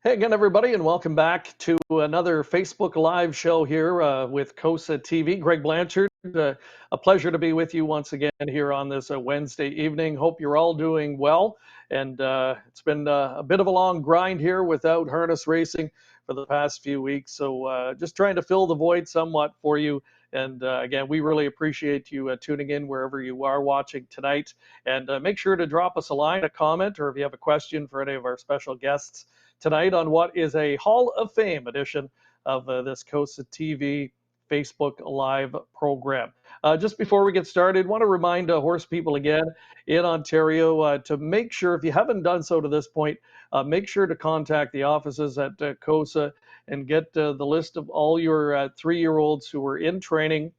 Hey again, everybody, and welcome back to another Facebook Live show here with COSA TV. Greg Blanchard, a pleasure to be with you once again here on this Wednesday evening. Hope you're all doing well. And it's been a bit of a long grind here without harness racing for the past few weeks. So just trying to fill the void somewhat for you. And again, we really appreciate you tuning in wherever you are watching tonight. And make sure to drop us a line, a comment, or if you have a question for any of our special guests tonight on what is a Hall of Fame edition of this COSA TV Facebook Live program. Just before we get started, want to remind horse people again in Ontario to make sure, if you haven't done so to this point, make sure to contact the offices at COSA and get the list of all your 3-year-olds who were in training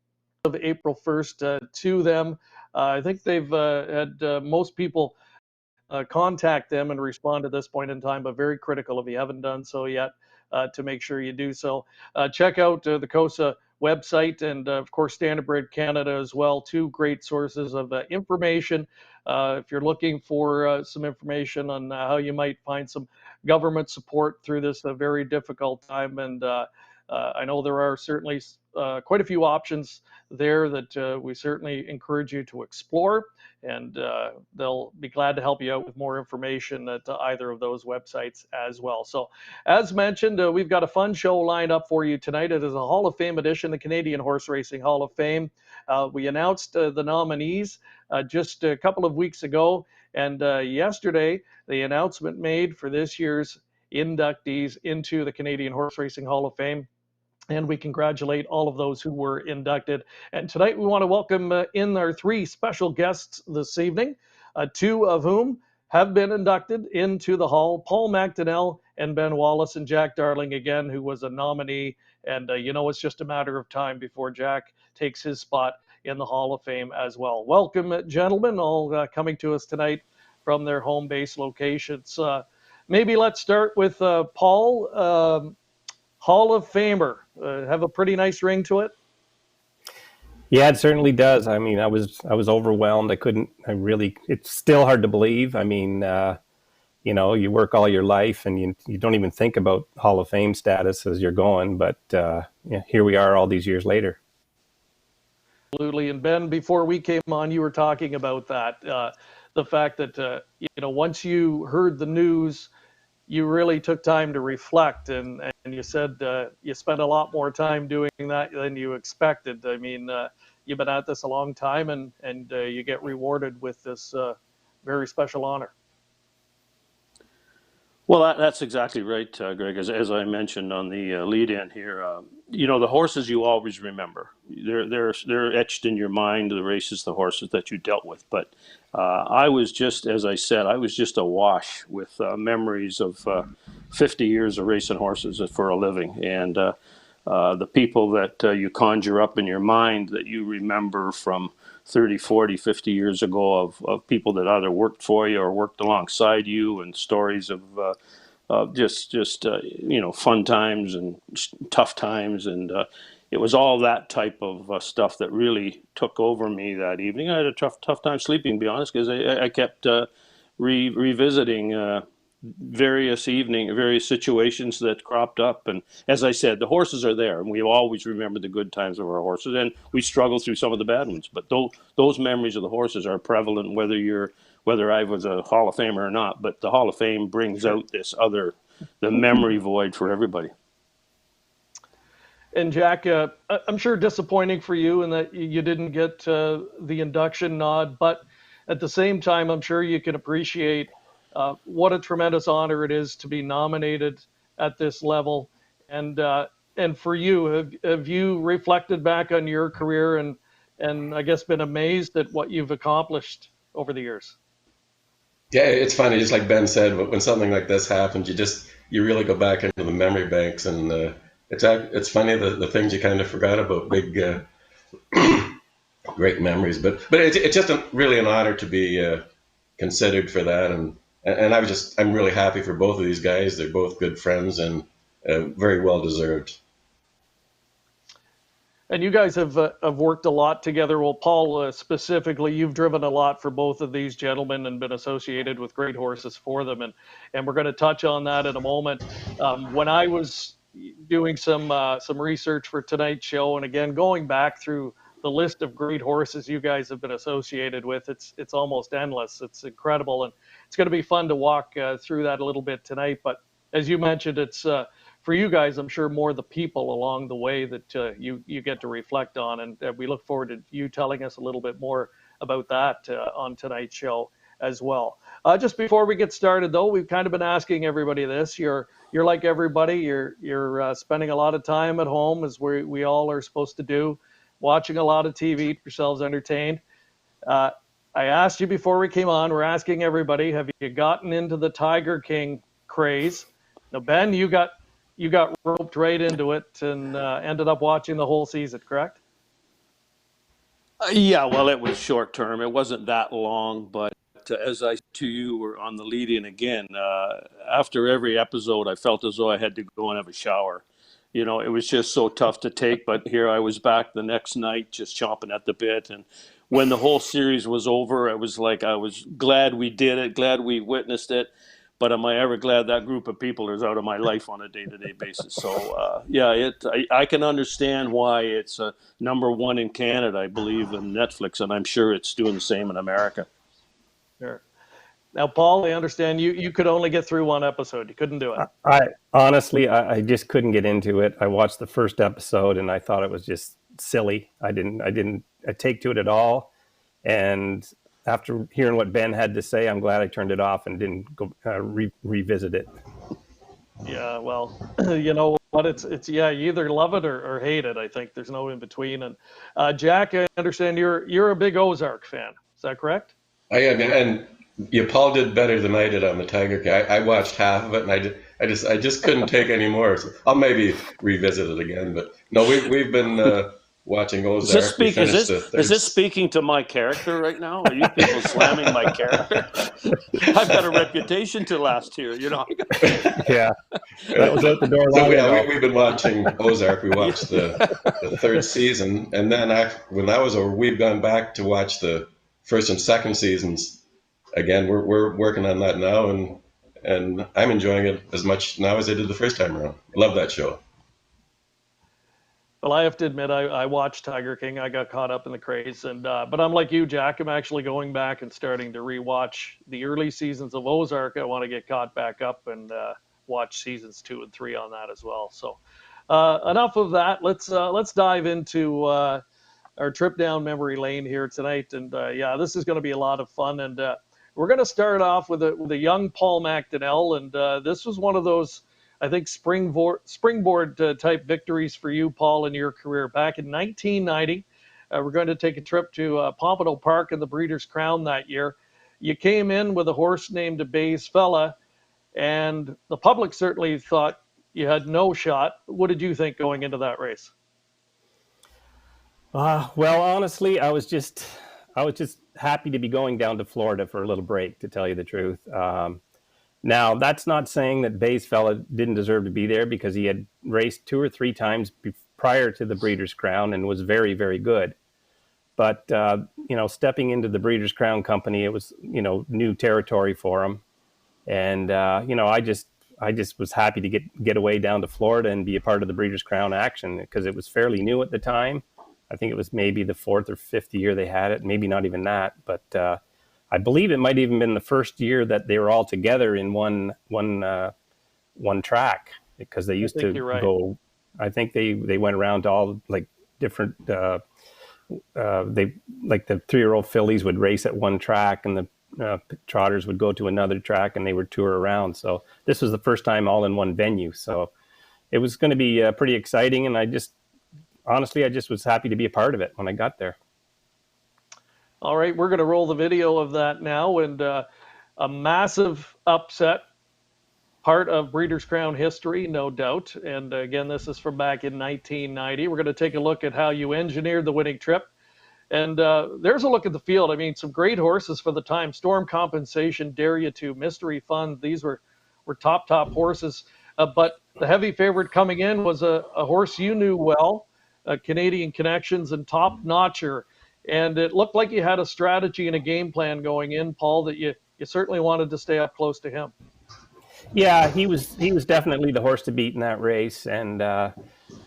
of April 1st to them. I think they've had most people contact them and respond at this point in time, but very critical if you haven't done so yet to make sure you do so. Check out the COSA website and of course Standardbred Canada as well, two great sources of information. If you're looking for some information on how you might find some government support through this very difficult time, and I know there are certainly quite a few options there that we certainly encourage you to explore, and they'll be glad to help you out with more information at either of those websites as well. So as mentioned, we've got a fun show lined up for you tonight. It is a Hall of Fame edition, the Canadian Horse Racing Hall of Fame. We announced the nominees just a couple of weeks ago, and yesterday the announcement made for this year's inductees into the Canadian Horse Racing Hall of Fame. And we congratulate all of those who were inducted. And tonight we want to welcome in our 3 special guests this evening, 2 of whom have been inducted into the Hall, Paul McDonnell and Ben Wallace, and Jack Darling again, who was a nominee. And it's just a matter of time before Jack takes his spot in the Hall of Fame as well. Welcome, gentlemen, all coming to us tonight from their home base locations. Maybe let's start with Paul. Hall of Famer, have a pretty nice ring to it. Yeah, it certainly does. I mean, I was overwhelmed. It's still hard to believe. I mean, you work all your life and you don't even think about Hall of Fame status as you're going, but here we are all these years later. Absolutely. And Ben, before we came on, you were talking about that, the fact that, once you heard the news, you really took time to reflect, and you said you spent a lot more time doing that than you expected. I mean, you've been at this a long time, and you get rewarded with this very special honor. Well, that's exactly right, Greg. As I mentioned on the lead-in here, the horses you always remember. They're etched in your mind, the races, the horses that you dealt with. But I was just, as I said, I was just awash with memories of 50 years of racing horses for a living, and the people that you conjure up in your mind that you remember from 30, 40, 50 years ago of people that either worked for you or worked alongside you, and stories of just fun times and tough times. And it was all that type of stuff that really took over me that evening. I had a tough time sleeping, to be honest, because I kept revisiting various situations that cropped up. And as I said, the horses are there, and we always remember the good times of our horses, and we struggle through some of the bad ones. But those memories of the horses are prevalent, whether I was a Hall of Famer or not. But the Hall of Fame brings out the memory void for everybody. And Jack, I'm sure disappointing for you in that you didn't get the induction nod, but at the same time, I'm sure you can appreciate what a tremendous honor it is to be nominated at this level. And for you, have you reflected back on your career and I guess been amazed at what you've accomplished over the years? Yeah, it's funny, just like Ben said, when something like this happens, you really go back into the memory banks, and it's funny the things you kind of forgot about, big great memories. But it's just really an honor to be considered for that, and I'm really happy for both of these guys. They're both good friends and very well deserved. And you guys have worked a lot together. Well, Paul, specifically, you've driven a lot for both of these gentlemen and been associated with great horses for them, and we're going to touch on that in a moment. When I was doing some research for tonight's show, and again going back through the list of great horses you guys have been associated with, it's almost endless. It's incredible, and it's going to be fun to walk through that a little bit tonight. But as you mentioned, it's for you guys, I'm sure more the people along the way that you get to reflect on, and we look forward to you telling us a little bit more about that on tonight's show as well. Just before we get started, though, we've kind of been asking everybody this. You're like everybody. You're spending a lot of time at home, as we all are supposed to do, watching a lot of TV, keep yourselves entertained. I asked you before we came on. We're asking everybody: have you gotten into the Tiger King craze? Now, Ben, you got roped right into it and ended up watching the whole season, correct? Yeah, well, it was short term. It wasn't that long, but as I to you were on the lead in again, after every episode, I felt as though I had to go and have a shower. You know, it was just so tough to take, but here I was back the next night just chomping at the bit. And when the whole series was over, it was like I was glad we did it, glad we witnessed it. But am I ever glad that group of people is out of my life on a day-to-day basis? So, yeah, I can understand why it's number one in Canada, I believe, in Netflix, and I'm sure it's doing the same in America. Sure. Now, Paul, I understand you could only get through one episode. You couldn't do it. I honestly, I just couldn't get into it. I watched the first episode and I thought it was just silly. I didn't take to it at all. And after hearing what Ben had to say, I'm glad I turned it off and didn't go revisit it. Yeah, well, you know what? It's you either love it or hate it. I think there's no in between. And Jack, I understand you're a big Ozark fan. Is that correct? I am, and Paul did better than I did on the Tiger King. I watched half of it, and I just couldn't take any more. So I'll maybe revisit it again. But no, we've been watching Ozark. Is this speaking to my character right now? Are you people slamming my character? I've got a reputation to last here, you know. Yeah, that was out the door. So yeah, we've been watching Ozark. We watched the third season, and then when that was over, we've gone back to watch the first and second seasons again. We're working on that now, and I'm enjoying it as much now as I did the first time around. Love that show. Well, I have to admit, I watched Tiger King. I got caught up in the craze, but I'm like you, Jack. I'm actually going back and starting to rewatch the early seasons of Ozark. I want to get caught back up and watch seasons 2 and 3 on that as well. So, enough of that. Let's dive into our trip down memory lane here tonight. And yeah, this is going to be a lot of fun. And we're going to start off with a young Paul McDonnell. And this was one of those, I think, springboard type victories for you, Paul, in your career. Back in 1990, we're going to take a trip to Pompano Park in the Breeders' Crown that year. You came in with a horse named Bay's Fella, and the public certainly thought you had no shot. What did you think going into that race? Well, honestly, I was just happy to be going down to Florida for a little break, to tell you the truth. Now, that's not saying that Bay's Fella didn't deserve to be there, because he had raced 2 or 3 times prior to the Breeders' Crown and was very, very good. But, stepping into the Breeders' Crown company, it was, new territory for him. And, I just was happy to get away down to Florida and be a part of the Breeders' Crown action, because it was fairly new at the time. I think it was maybe the 4th or 5th year they had it, maybe not even that. But I believe it might even been the first year that they were all together in one track, because they used to go. I think they went around to all like different. They like the 3-year-old fillies would race at one track, and the trotters would go to another track, and they would tour around. So this was the first time all in one venue. So it was going to be pretty exciting, and I just was happy to be a part of it when I got there. All right, we're going to roll the video of that now, and a massive upset, part of Breeders' Crown history, no doubt. And again, this is from back in 1990. We're going to take a look at how you engineered the winning trip. And there's a look at the field. I mean, some great horses for the time. Storm Compensation, Dare You To, Mystery Fun. These were top horses. But the heavy favorite coming in was a horse you knew well. Canadian connections and top notcher. And it looked like you had a strategy and a game plan going in, Paul, that you certainly wanted to stay up close to him. Yeah, he was definitely the horse to beat in that race, and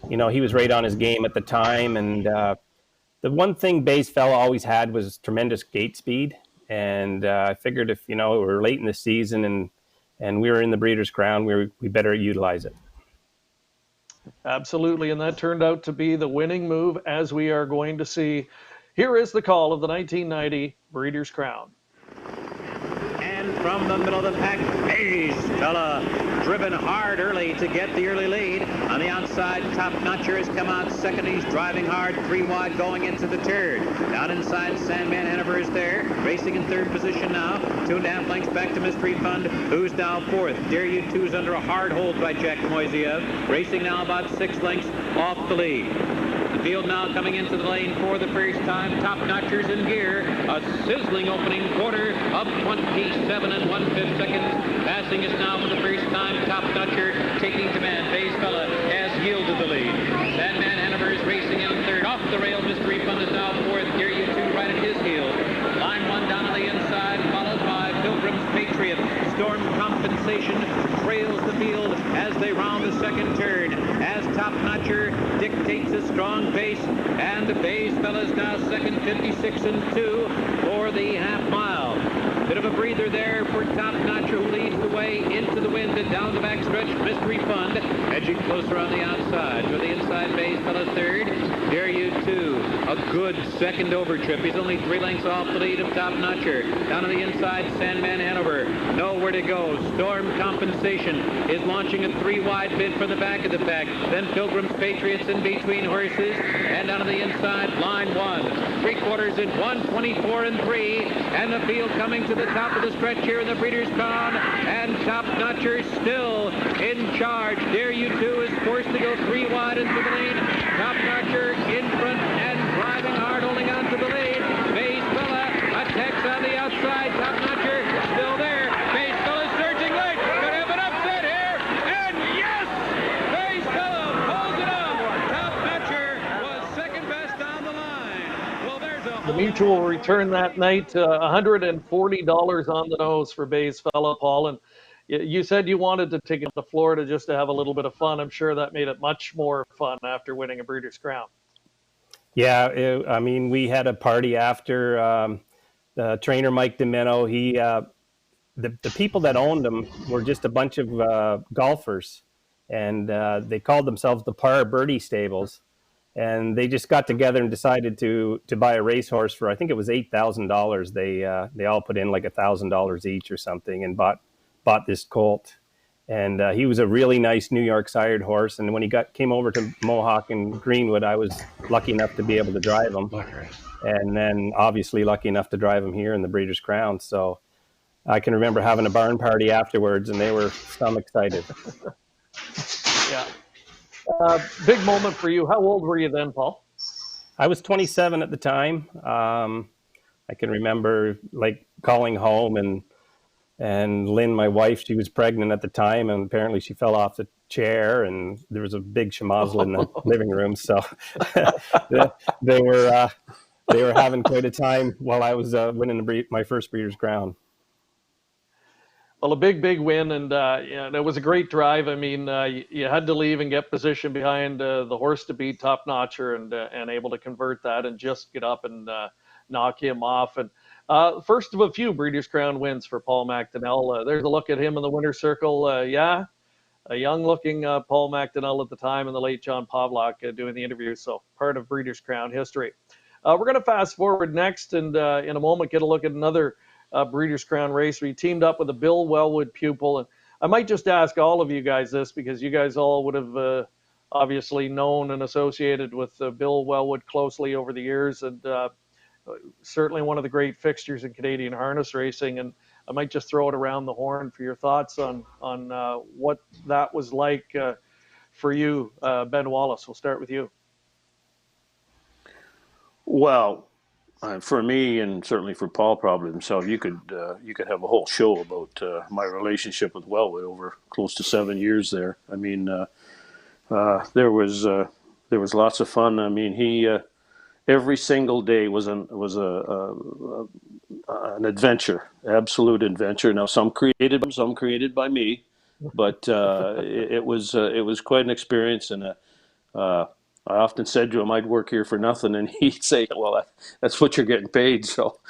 he was right on his game at the time. And the one thing Bay's fella always had was tremendous gate speed, and I figured if we were late in the season and we were in the Breeders' Crown, we better utilize it. Absolutely, and that turned out to be the winning move, as we are going to see. Here is the call of the 1990 Breeders' Crown. And from the middle of the pack, Bay's Fella, driven hard early to get the early lead. On the outside, Top Notcher has come out second. He's driving hard, 3 wide going into the turn. Down inside, Sandman Hanover is there, racing in third position now. 2.5 lengths back to Mystery Fund, who's now fourth. Dare You 2's under a hard hold by Jack Moisiev, racing now about 6 lengths off the lead. The field now coming into the lane for the first time. Top Notchers in gear. A sizzling opening quarter of 27 and 1/5 seconds. Passing us now for the first time. Top Notcher taking command. Bay's Fella has yielded the lead. Sandman Hanover is racing in third. Off the rail, Mystery Fund is now fourth. Dare You 2 right at his heels. Line 1 down on the inside, followed by Pilgrim's Patriot. Storm Compensation trails the field as they round the second turn. As Top Notcher dictates a strong pace, and the Bay's Fella's now second, 56 and 2 for the half mile. Bit of a breather there for Top Notcher, who leads the way into the wind and down the backstretch. Mystery Fund edging closer on the outside. To the inside, Bay's Fella third. Dare You 2, a good second over trip. He's only 3 lengths off the lead of Top Notcher. Down on the inside, Sandman Hanover. Nowhere to go. Storm Compensation is launching a 3 wide bid from the back of the pack. Then Pilgrim's Patriots in between horses. And down on the inside, line 1. 3/4 in 1:24 and 3. And the field coming to the top of the stretch here in the Breeders' Crown. And Top Notcher still in charge. Dare You 2 is forced to go 3 wide into the lead. Top Notcher in front and driving hard, holding on to the lead. Bay's Fella attacks on the outside. Top Notcher still there. Bay's Fella surging late. Could have an upset here. And yes! Bay's Fella pulls it off. Top Notcher was second best down the line. Well, there's a The mutual return that night, $140 on the nose for Bay's Fella, Paul. And you said you wanted to take it to Florida just to have a little bit of fun. I'm sure that made it much more fun after winning a Breeders' Crown. Yeah, we had a party after. The trainer Mike Domino. The people that owned him were just a bunch of golfers, and they called themselves the Par Birdie Stables, and they just got together and decided to buy a racehorse for, I think it was $8,000. They all put in like $1,000 each or something, and bought this colt. And he was a really nice New York sired horse. And when he came over to Mohawk and Greenwood, I was lucky enough to be able to drive him. And then obviously lucky enough to drive him here in the Breeders' Crown. So I can remember having a barn party afterwards, and they were some excited. Yeah. Big moment for you. How old were you then, Paul? I was 27 at the time. I can remember like calling home, and Lynn, my wife, she was pregnant at the time, and apparently she fell off the chair, and there was a big schmozzle in the living room. So they were having quite a time while I was winning my first Breeders' Crown. Well, a big win, and it was a great drive. I mean, you had to leave and get position behind the horse to beat Top Notcher, and able to convert that and just get up and knock him off. And first of a few Breeders' Crown wins for Paul McDonnell. There's a look at him in the winner's circle. A young-looking Paul McDonnell at the time, and the late John Pavlak doing the interview. So part of Breeders' Crown history. We're going to fast forward next, and in a moment get a look at another Breeders' Crown race. We teamed up with a Bill Wellwood pupil, and I might just ask all of you guys this, because you guys all would have obviously known and associated with Bill Wellwood closely over the years, and certainly one of the great fixtures in Canadian harness racing. And I might just throw it around the horn for your thoughts on what that was like for you, Ben Wallace. We'll start with you. Well, for me, and certainly for Paul probably himself, you could have a whole show about my relationship with Wellwood over close to 7 years there. I mean, there was there was lots of fun. I mean, he every single day was an adventure, absolute adventure. Now, some created by him, some created by me, but it was quite an experience. And uh, I often said to him, I'd work here for nothing, and he'd say, "Well, that's what you're getting paid." So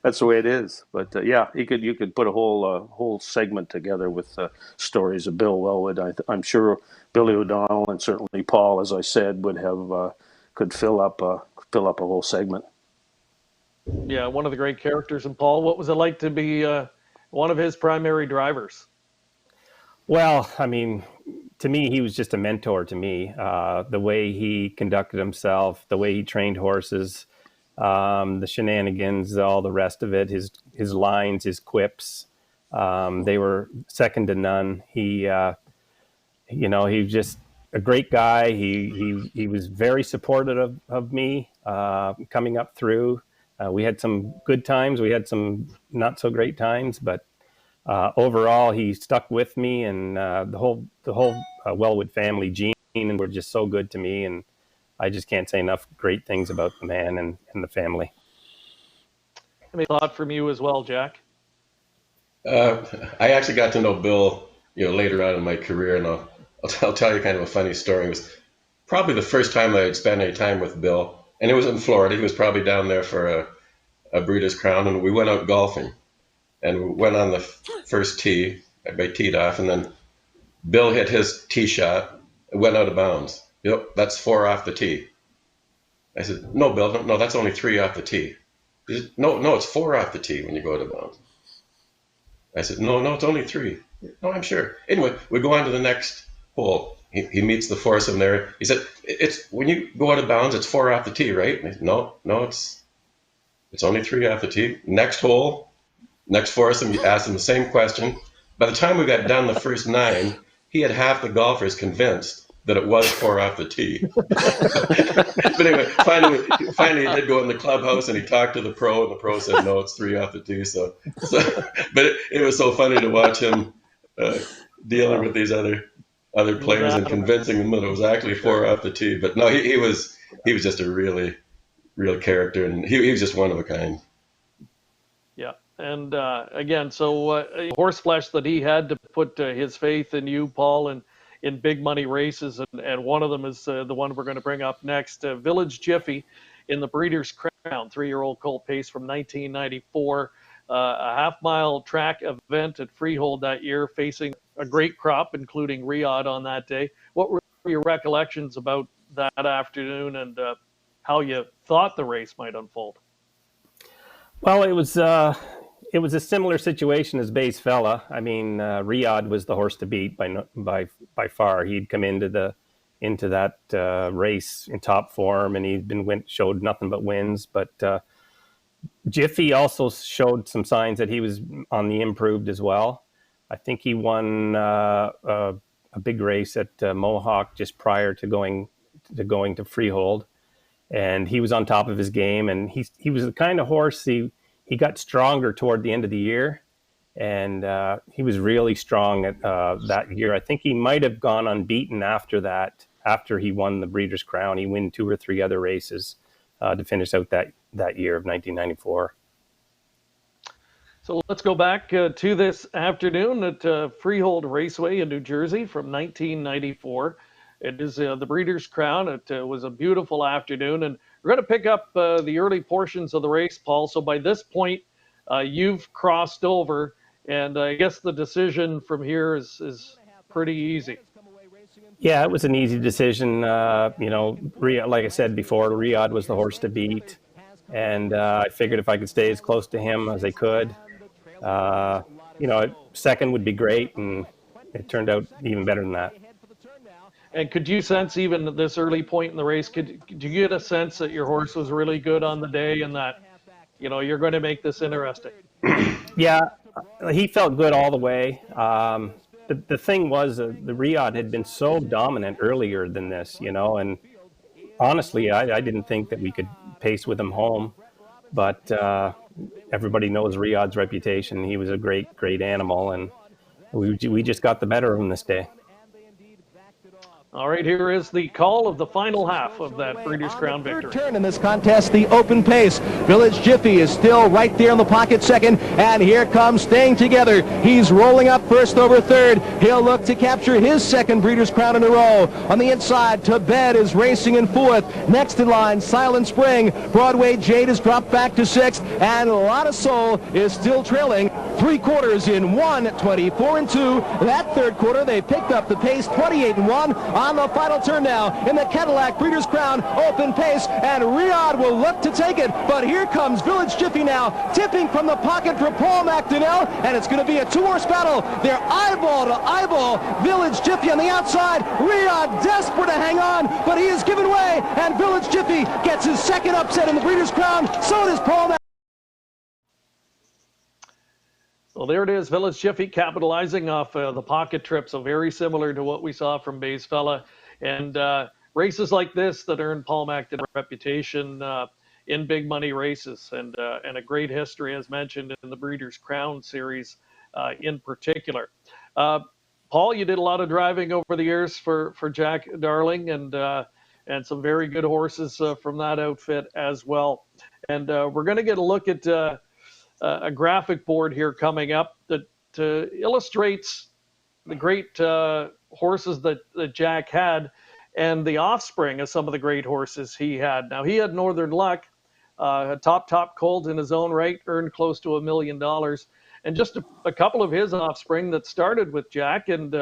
that's the way it is. But yeah, you could put a whole segment together with stories of Bill Wellwood. I'm sure Billy O'Donnell and certainly Paul, as I said, would have could fill up a whole segment. Yeah, one of the great characters. And Paul, what was it like to be one of his primary drivers? Well, I mean, to me, he was just a mentor to me. The way he conducted himself, the way he trained horses, the shenanigans, all the rest of it, his lines, his quips, they were second to none. He was just a great guy. He was very supportive of me coming up through. We had some good times. We had some not so great times, but overall, he stuck with me, and the whole Wellwood family, Gene, were just so good to me, and I just can't say enough great things about the man and the family. Any thought from you as well, Jack? I actually got to know Bill, later on in my career, and I'll tell you kind of a funny story. It was probably the first time I had spent any time with Bill, and it was in Florida. He was probably down there for a Breeders' Crown, and we went out golfing, and we went on the first tee. I teed off, and then Bill hit his tee shot. It went out of bounds. Yep, that's 4 off the tee. I said, "No, Bill, no, that's only 3 off the tee." He said, No, it's 4 off the tee when you go out of bounds. I said, no, it's only 3. No, I'm sure. Anyway, we go on to the next hole. He meets the foursome there. He said, "It's when you go out of bounds, it's 4 off the tee, right?" And I said, No, it's only 3 off the tee. Next hole, next foursome, you ask him the same question. By the time we got done the first 9, he had half the golfers convinced that it was 4 off the tee. But anyway, finally he did go in the clubhouse and he talked to the pro, and the pro said, "No, it's 3 off the tee." So but it was so funny to watch him dealing with these other players and convincing them that it was actually 4 off the tee. But no, he was just a really real character, and he was just one of a kind. Yeah, and again, so horseflesh that he had to put his faith in you, Paul, and in big money races, and one of them is the one we're going to bring up next, Village Jiffy in the Breeders' Crown, 3-year-old colt pace from 1994, a half-mile track event at Freehold that year, facing a great crop, including Riyadh on that day. What were your recollections about that afternoon, and how you thought the race might unfold? Well, it was a similar situation as Bay's Fella. I mean, Riyadh was the horse to beat by far. He'd come into that race in top form, and he'd showed nothing but wins. But Jiffy also showed some signs that he was on the improved as well. I think he won a big race at Mohawk just prior to going to Freehold, and he was on top of his game. And he was the kind of horse he got stronger toward the end of the year, and he was really strong at that year. I think he might have gone unbeaten after that. After he won the Breeders' Crown, he won 2 or 3 other races to finish out that year of 1994. So let's go back to this afternoon at Freehold Raceway in New Jersey from 1994. It is the Breeders' Crown. It was a beautiful afternoon, and we're going to pick up the early portions of the race, Paul. So by this point, you've crossed over, and I guess the decision from here is pretty easy. Yeah, it was an easy decision. Like I said before, Riyadh was the horse to beat, and I figured if I could stay as close to him as I could, second would be great, and it turned out even better than that. And could you sense, even at this early point in the race, could you get a sense that your horse was really good on the day, and that you're going to make this interesting? Yeah, he felt good all the way. The thing was, the Riyadh had been so dominant earlier than this, and honestly, I didn't think that we could pace with him home. But everybody knows Riyadh's reputation. He was a great animal, and we just got the better of him this day. All right, here is the call of the final half of that Breeders' Crown victory. Turn in this contest, the open pace. Village Jiffy is still right there in the pocket second, and here comes staying together. He's rolling up first over third. He'll look to capture his second Breeders' Crown in a row. On the inside, Tibet is racing in fourth. Next in line, Silent Spring. Broadway Jade has dropped back to sixth, and Lotta Soul is still trailing. 3/4 in 1:24-2. That third quarter, they picked up the pace, 28-1 on the final turn now in the Cadillac Breeders' Crown open pace, and Riyadh will look to take it, but here comes Village Jiffy now, tipping from the pocket for Paul McDonnell, and it's going to be a two-horse battle. They're eyeball to eyeball. Village Jiffy on the outside. Riyadh desperate to hang on, but he has given way, and Village Jiffy gets his second upset in the Breeders' Crown. So does Paul McDonnell. Well, there it is, Village Jiffy capitalizing off the pocket trip, so very similar to what we saw from Bay's Fella. And races like this that earned Paul McDonnell a reputation in big money races, and a great history, as mentioned, in the Breeders' Crown series in particular. Paul, you did a lot of driving over the years for Jack Darling, and some very good horses from that outfit as well. And we're going to get a look at a graphic board here coming up that illustrates the great horses that Jack had and the offspring of some of the great horses he had. Now, he had Northern Luck, a top colt in his own right, earned close to $1 million, and just a couple of his offspring that started with Jack and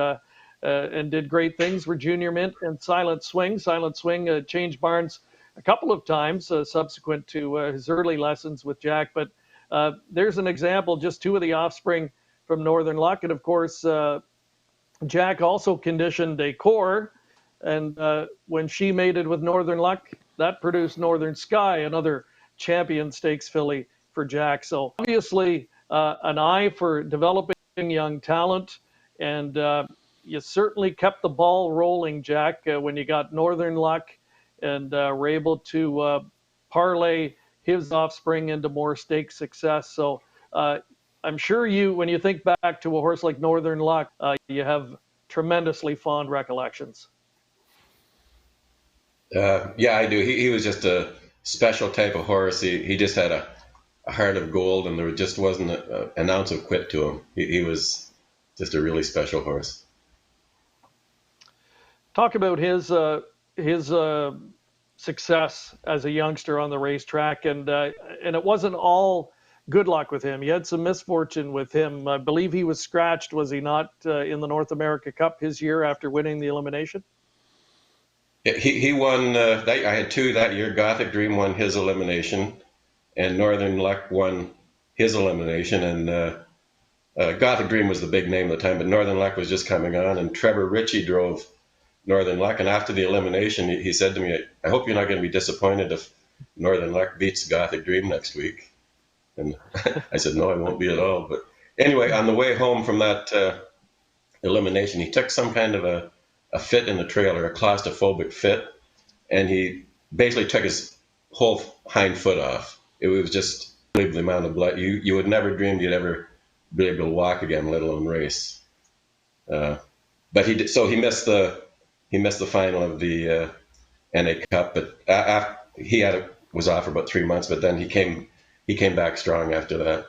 did great things were Junior Mint and Silent Swing. Silent Swing changed barns a couple of times subsequent to his early lessons with Jack, but there's an example, just two of the offspring from Northern Luck. And of course, Jack also conditioned Decor. And when she mated with Northern Luck, that produced Northern Sky, another champion stakes filly for Jack. So obviously an eye for developing young talent. And you certainly kept the ball rolling, Jack, when you got Northern Luck and were able to parlay his offspring into more stake success. So I'm sure when you think back to a horse like Northern Luck, you have tremendously fond recollections. Yeah, I do. He was just a special type of horse. He just had a heart of gold, and there just wasn't an ounce of quit to him. He was just a really special horse. Talk about his success as a youngster on the racetrack, and it wasn't all good luck with him. You had some misfortune with him. I believe he was scratched, was he not, in the North America Cup his year after winning the elimination? Yeah, he won. I had two that year. Gothic Dream won his elimination, and Northern Luck won his elimination. And Gothic Dream was the big name at the time, but Northern Luck was just coming on, and Trevor Ritchie drove Northern Luck, and after the elimination, he said to me, "I hope you're not going to be disappointed if Northern Luck beats Gothic Dream next week." And I said, "No, I won't be at all." But anyway, on the way home from that elimination, he took some kind of a fit in the trailer, a claustrophobic fit, and he basically took his whole hind foot off. It was just unbelievable the amount of blood. You would never dreamed you'd ever be able to walk again, let alone race. But he did, so he missed the final of the NA Cup, but was off for about 3 months. But then he came back strong after that.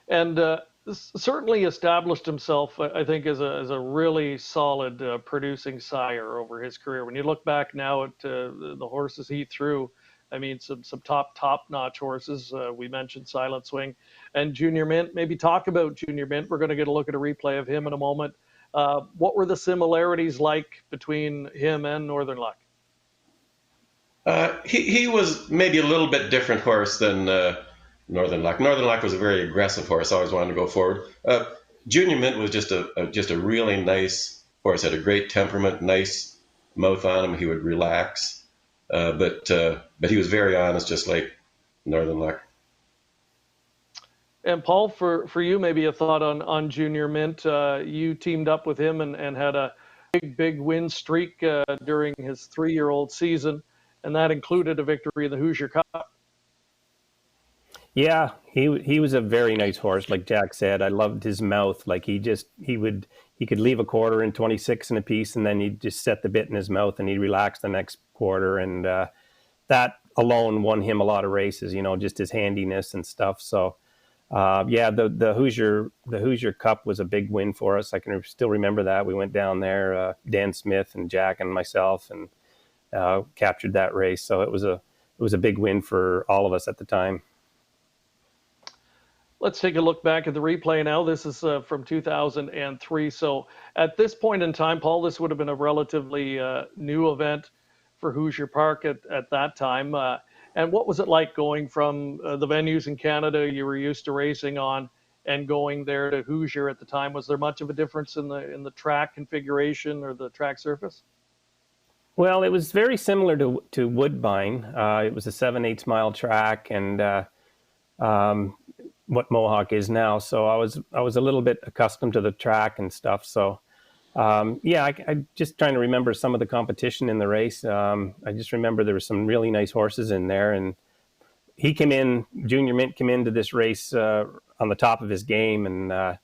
And certainly established himself, I think, as a really solid producing sire over his career. When you look back now at the horses he threw, I mean, some top-notch horses. We mentioned Silent Swing and Junior Mint. Maybe talk about Junior Mint. We're going to get a look at a replay of him in a moment. What were the similarities like between him and Northern Luck? He was maybe a little bit different horse than Northern Luck. Northern Luck was a very aggressive horse, always wanted to go forward. Junior Mint was just a really nice horse, had a great temperament, nice mouth on him. He would relax, but he was very honest, just like Northern Luck. And Paul, for you, maybe a thought on Junior Mint. You teamed up with him and had a big win streak during his 3-year-old season, and that included a victory in the Hoosier Cup. Yeah, he was a very nice horse, like Jack said. I loved his mouth. Like he he could leave a quarter in 26 and a piece, and then he'd just set the bit in his mouth and he'd relax the next quarter. And that alone won him a lot of races, just his handiness and stuff. So the Hoosier Cup was a big win for us. I can still remember that. We went down there, Dan Smith and Jack and myself, and captured that race. So it was a big win for all of us at the time. Let's take a look back at the replay now. This is from 2003. So at this point in time, Paul, this would have been a relatively new event for Hoosier Park at that time. And what was it like going from the venues in Canada you were used to racing on and going there to Hoosier at the time? Was there much of a difference in the track configuration or the track surface? Well, it was very similar to Woodbine. It was a 7/8 mile track, and what Mohawk is now. So I was a little bit accustomed to the track and stuff. So I just trying to remember some of the competition in the race. I just remember there were some really nice horses in there, and Junior Mint came into this race on the top of his game, and I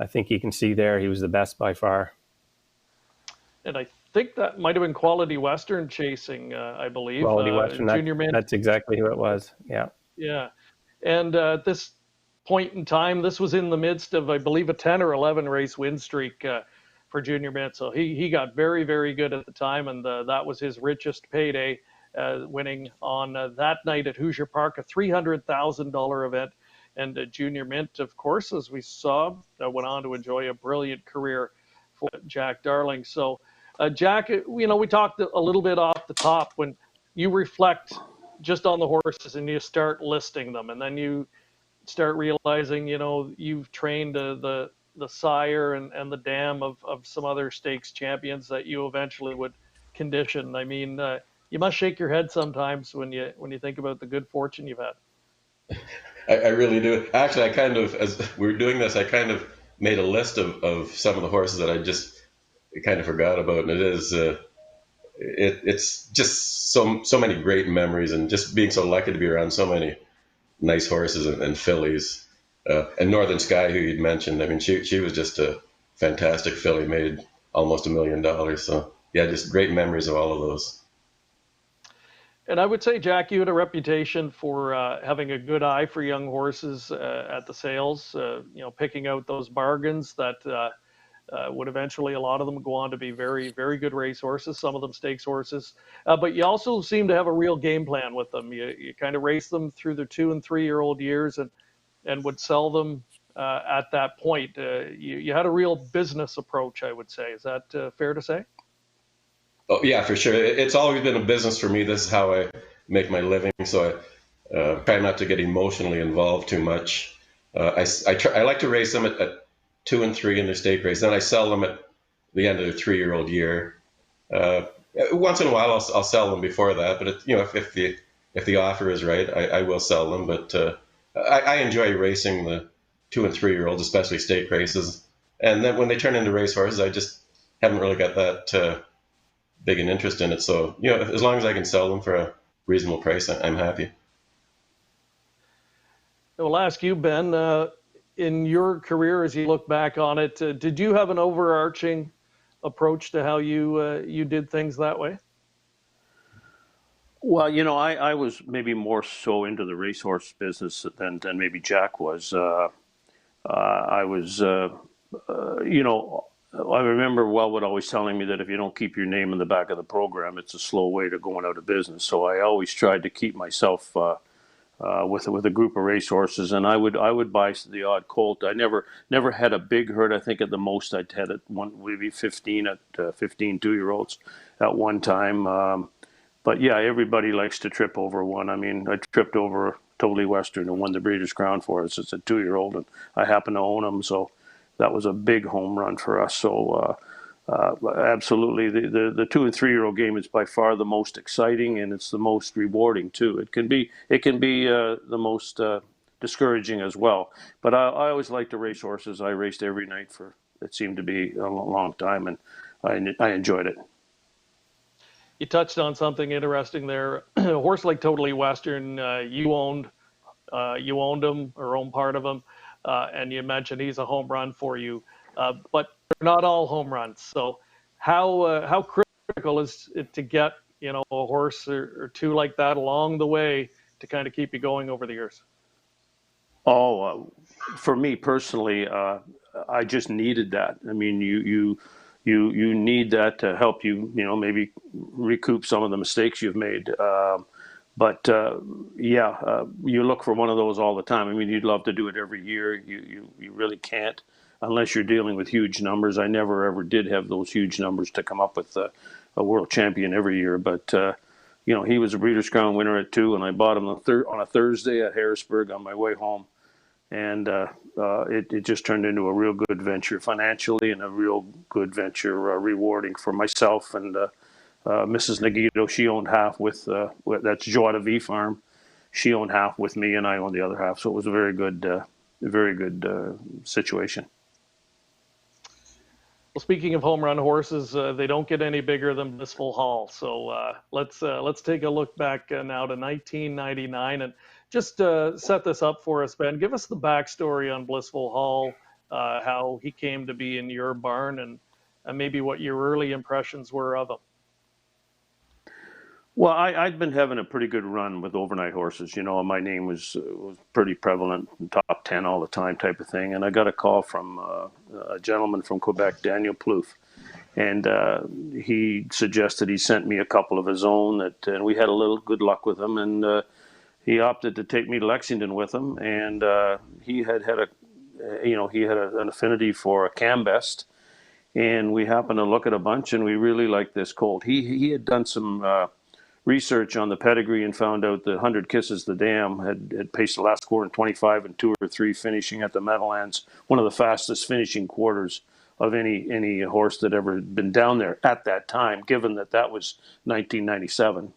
think you can see there he was the best by far. And I think that might have been Quality Western chasing, I believe. Quality Western, Junior Mint. That's exactly who it was. Yeah. Yeah. And at this point in time, this was in the midst of, I believe, a 10 or 11 race win streak for Junior Mint. So he got very, very good at the time, and that was his richest payday, winning on that night at Hoosier Park, a $300,000 event. And Junior Mint, of course, as we saw, went on to enjoy a brilliant career for Jack Darling. So, Jack, we talked a little bit off the top when you reflect just on the horses and you start listing them, and then you start realizing, you've trained the sire and the dam of some other stakes champions that you eventually would condition. I mean, you must shake your head sometimes when you think about the good fortune you've had. I really do. Actually, as we were doing this, I kind of made a list of some of the horses that I just kind of forgot about, and it's just so many great memories, and just being so lucky to be around so many nice horses and fillies. And Northern Sky, who you'd mentioned, I mean, she was just a fantastic filly, made almost $1 million. So yeah, just great memories of all of those. And I would say, Jack, you had a reputation for having a good eye for young horses at the sales, picking out those bargains that would eventually, a lot of them go on to be very, very good race horses, some of them stakes horses. But you also seem to have a real game plan with them. You kind of race them through their 2 and 3 year old years and would sell them at that point. You had a real business approach, I would say. Is that fair to say? Oh, yeah, for sure. It's always been a business for me. This is how I make my living. So I try not to get emotionally involved too much. I like to race them at 2 and 3 in their stake race. Then I sell them at the end of their 3 year old year. Once in a while, I'll sell them before that. But if the offer is right, I will sell them. But I enjoy racing the 2 and 3 year olds, especially stake races. And then when they turn into race horses, I just haven't really got that big an interest in it. So, as long as I can sell them for a reasonable price, I'm happy. I'll ask you, Ben, in your career, as you look back on it, did you have an overarching approach to how you did things that way? Well, I was maybe more so into the racehorse business than maybe Jack was. I was, I remember Wellwood always telling me that if you don't keep your name in the back of the program, it's a slow way to going out of business. So I always tried to keep myself with a group of racehorses, and I would buy the odd colt. I never had a big herd. I think at the most I'd had maybe 15 2-year-olds at one time. But yeah, everybody likes to trip over one. I mean, I tripped over Totally Western and won the Breeders' Crown for us. It's a 2-year-old, and I happen to own them, so that was a big home run for us. So absolutely, the 2 and 3 year old game is by far the most exciting, and it's the most rewarding too. It can be the most discouraging as well. But I always liked the race horses. I raced every night for it seemed to be a long time, and I enjoyed it. You touched on something interesting there. A horse like Totally Western, you owned him or owned part of him. And you mentioned he's a home run for you. but they're not all home runs. So how critical is it to get, a horse or two like that along the way to kind of keep you going over the years? For me personally, I just needed that. I mean, you need that to help you, maybe recoup some of the mistakes you've made. You look for one of those all the time. I mean, you'd love to do it every year. You really can't unless you're dealing with huge numbers. I never ever did have those huge numbers to come up with a world champion every year. But he was a Breeders' Crown winner at 2, and I bought him on a Thursday at Harrisburg on my way home. And it just turned into a real good venture financially, and a real good venture rewarding for myself and Mrs. Nagito. She owned half with that's Joie de Vie Farm. She owned half with me, and I owned the other half. So it was a very good situation. Well, speaking of home run horses, they don't get any bigger than Blissful Hall. So let's take a look back now to 1999 and just set this up for us, Ben. Give us the backstory on Blissful Hall, how he came to be in your barn, and maybe what your early impressions were of him. Well, I'd been having a pretty good run with overnight horses. My name was pretty prevalent, top 10 all the time type of thing. And I got a call from a gentleman from Quebec, Daniel Plouffe. And he suggested he sent me a couple of his own, and we had a little good luck with them. And he opted to take me to Lexington with him. And he had an affinity for a Cambest. And we happened to look at a bunch, and we really liked this colt. He had done some research on the pedigree and found out that 100 Kisses the Dam had paced the last quarter in 25 and 2 or 3, finishing at the Meadowlands, one of the fastest finishing quarters of any horse that ever been down there at that time, given that was 1997.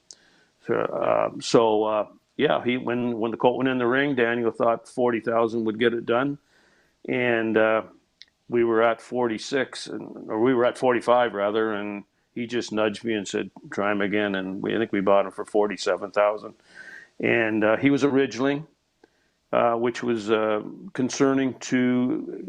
When the colt went in the ring, Daniel thought 40,000 would get it done, and we were at 46, or we were at 45 rather, and he just nudged me and said, "Try him again." And I think we bought him for 47,000. And he was a Ridgeling, which was concerning to,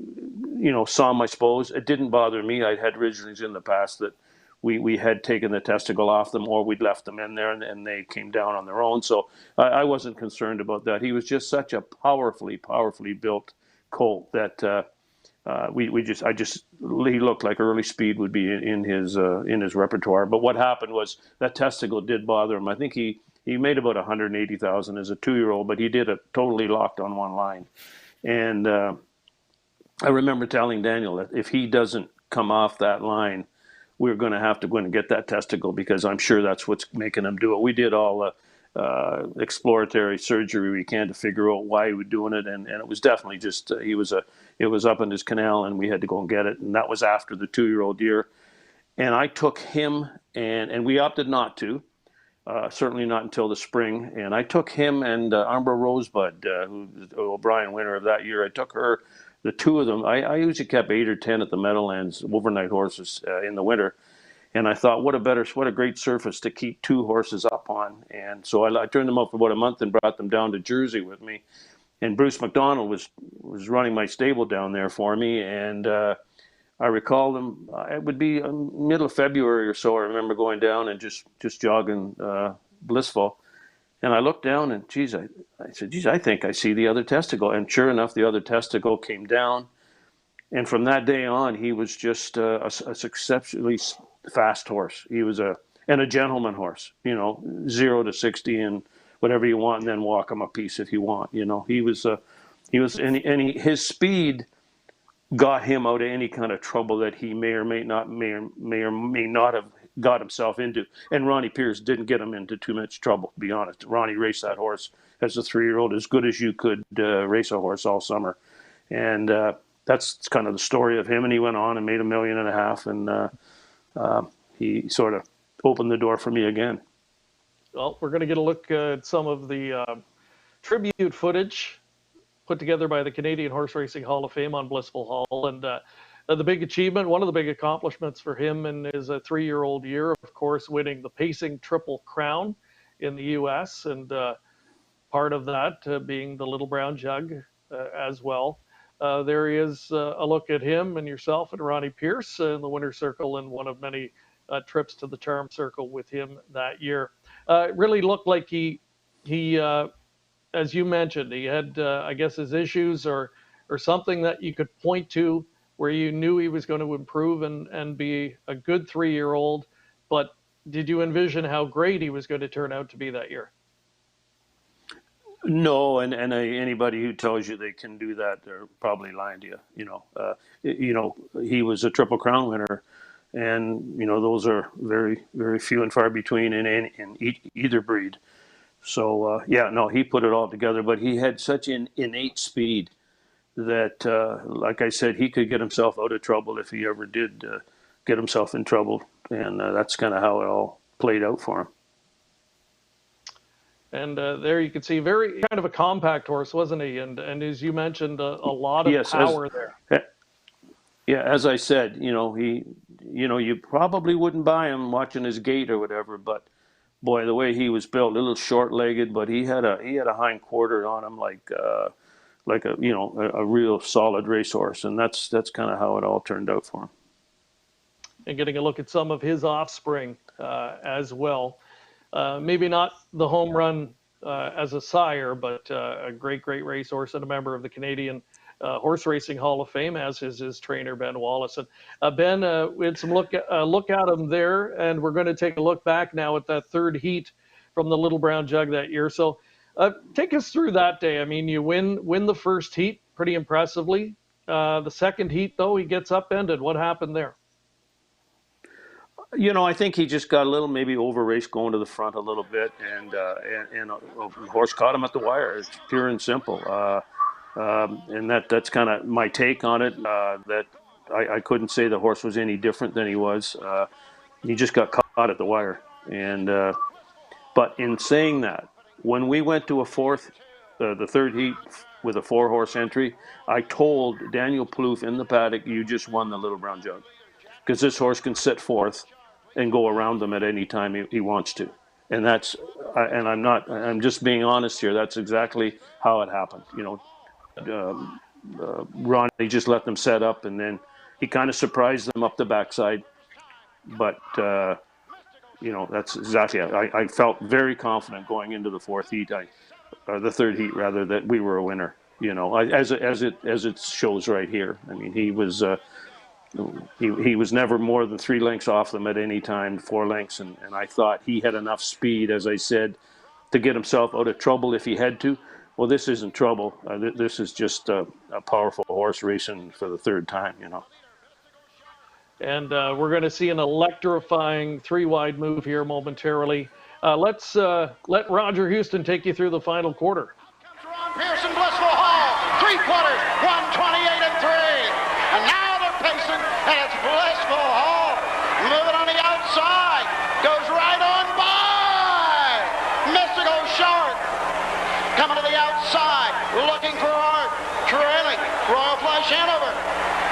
some, I suppose. It didn't bother me. I'd had Ridgelings in the past that we had taken the testicle off them, or we'd left them in there and they came down on their own. So I wasn't concerned about that. He was just such a powerfully built colt that he looked like early speed would be in his repertoire. But what happened was that testicle did bother him. I think he made about 180,000 as a 2-year-old, but he did it totally locked on one line. And I remember telling Daniel that if he doesn't come off that line, we're going to have to go and get that testicle, because I'm sure that's what's making him do it. We did all the exploratory surgery we can to figure out why he was doing it, and it was definitely just it was up in his canal, and we had to go and get it, and that was after the 2-year-old year. And I took him, and we opted not to, certainly not until the spring. And I took him and Umbra Rosebud, who was the O'Brien winner of that year. I took her, the two of them. I usually kept 8 or 10 at the Meadowlands, overnight horses in the winter. And I thought, what a great surface to keep 2 horses up on. And so I turned them up for about a month and brought them down to Jersey with me. And Bruce McDonald was running my stable down there for me. And I recall them, it would be middle of February or so. I remember going down and just jogging Blissful. And I looked down and, I said, I think I see the other testicle. And sure enough, the other testicle came down. And from that day on, he was just a exceptionally fast horse. He was a gentleman horse, 0 to 60 and whatever you want, and then walk him a piece if you want. His speed got him out of any kind of trouble that he may or may not have got himself into. And Ronnie Pierce didn't get him into too much trouble, to be honest. Ronnie raced that horse as a 3-year-old as good as you could race a horse all summer. And that's kind of the story of him. And he went on and made $1.5 million, and he sort of opened the door for me again. Well, we're going to get a look at some of the tribute footage put together by the Canadian Horse Racing Hall of Fame on Blissful Hall. And the big achievement, one of the big accomplishments for him in his 3-year-old year, of course, winning the Pacing Triple Crown in the U.S. And part of that being the Little Brown Jug as well. there he is, a look at him and yourself and Ronnie Pierce in the winner's circle in one of many trips to the Charm Circle with him that year. It really looked like he as you mentioned, he had, I guess, his issues or something that you could point to where you knew he was going to improve and be a good 3-year-old. But did you envision how great he was going to turn out to be that year? No, and anybody who tells you they can do that, they're probably lying to you. He was a Triple Crown winner, and those are very, very few and far between in either breed. So yeah, no, he put it all together, but he had such an innate speed that, like I said, he could get himself out of trouble if he ever did get himself in trouble, and that's kind of how it all played out for him. And there you can see very kind of a compact horse, wasn't he? And as you mentioned, a lot of Yes, power there. Yeah, as I said, you probably wouldn't buy him watching his gait or whatever, but boy, the way he was built, a little short-legged, but he had a hind quarter on him like a real solid racehorse, and that's kind of how it all turned out for him. And getting a look at some of his offspring as well. Maybe not the home run as a sire, but a great racehorse and a member of the Canadian Horse Racing Hall of Fame, as is his trainer, Ben Wallace. And Ben, we had some look at him there, and we're going to take a look back now at that third heat from the Little Brown Jug that year. So take us through that day. I mean, you win the first heat pretty impressively. The second heat, though, he gets upended. What happened there? I think he just got a little maybe over raced going to the front a little bit, and a horse caught him at the wire. It's pure and simple. And that's kind of my take on it. That I couldn't say the horse was any different than he was. He just got caught at the wire. And but in saying that, when we went to the third heat with a 4-horse entry, I told Daniel Plouffe in the paddock, "You just won the Little Brown Jug, because this horse can sit fourth and go around them at any time he wants to." And I'm just being honest here. That's exactly how it happened. Ronnie just let them set up, and then he kind of surprised them up the backside. But that's exactly. I felt very confident going into the fourth heat, or the third heat rather, that we were a winner. As it shows right here. I mean, he was. He was never more than 3 lengths off them at any time, 4 lengths, and I thought he had enough speed, as I said, to get himself out of trouble if he had to. Well, this isn't trouble. This is just a powerful horse racing for the third time, And we're going to see an electrifying 3-wide move here momentarily. Let's let Roger Houston take you through the final quarter. Pearson, Blissful Hall, 3/4, 128 and 3. And now they're pacing, and it's Blissful Hall moving on the outside, goes right on by. Mystical Short coming to the outside, looking for Art, trailing Royal Flush Hanover.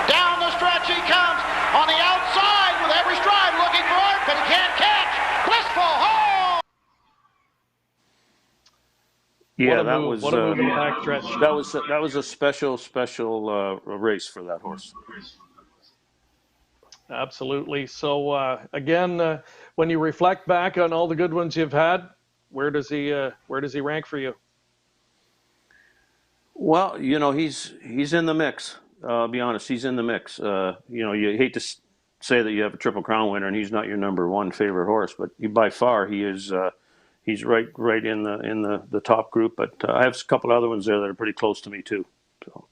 Down the stretch he comes on the outside with every stride, looking for Art, but he can't catch. Blissful Hall. Yeah, what a move in the back stretch. That was a special race for that horse. Absolutely. So again, when you reflect back on all the good ones you've had, where does he rank for you? Well, he's in the mix. I'll be honest, he's in the mix. You hate to say that you have a Triple Crown winner and he's not your number one favorite horse, but by far he is. He's right in the top group. But I have a couple other ones there that are pretty close to me too. So.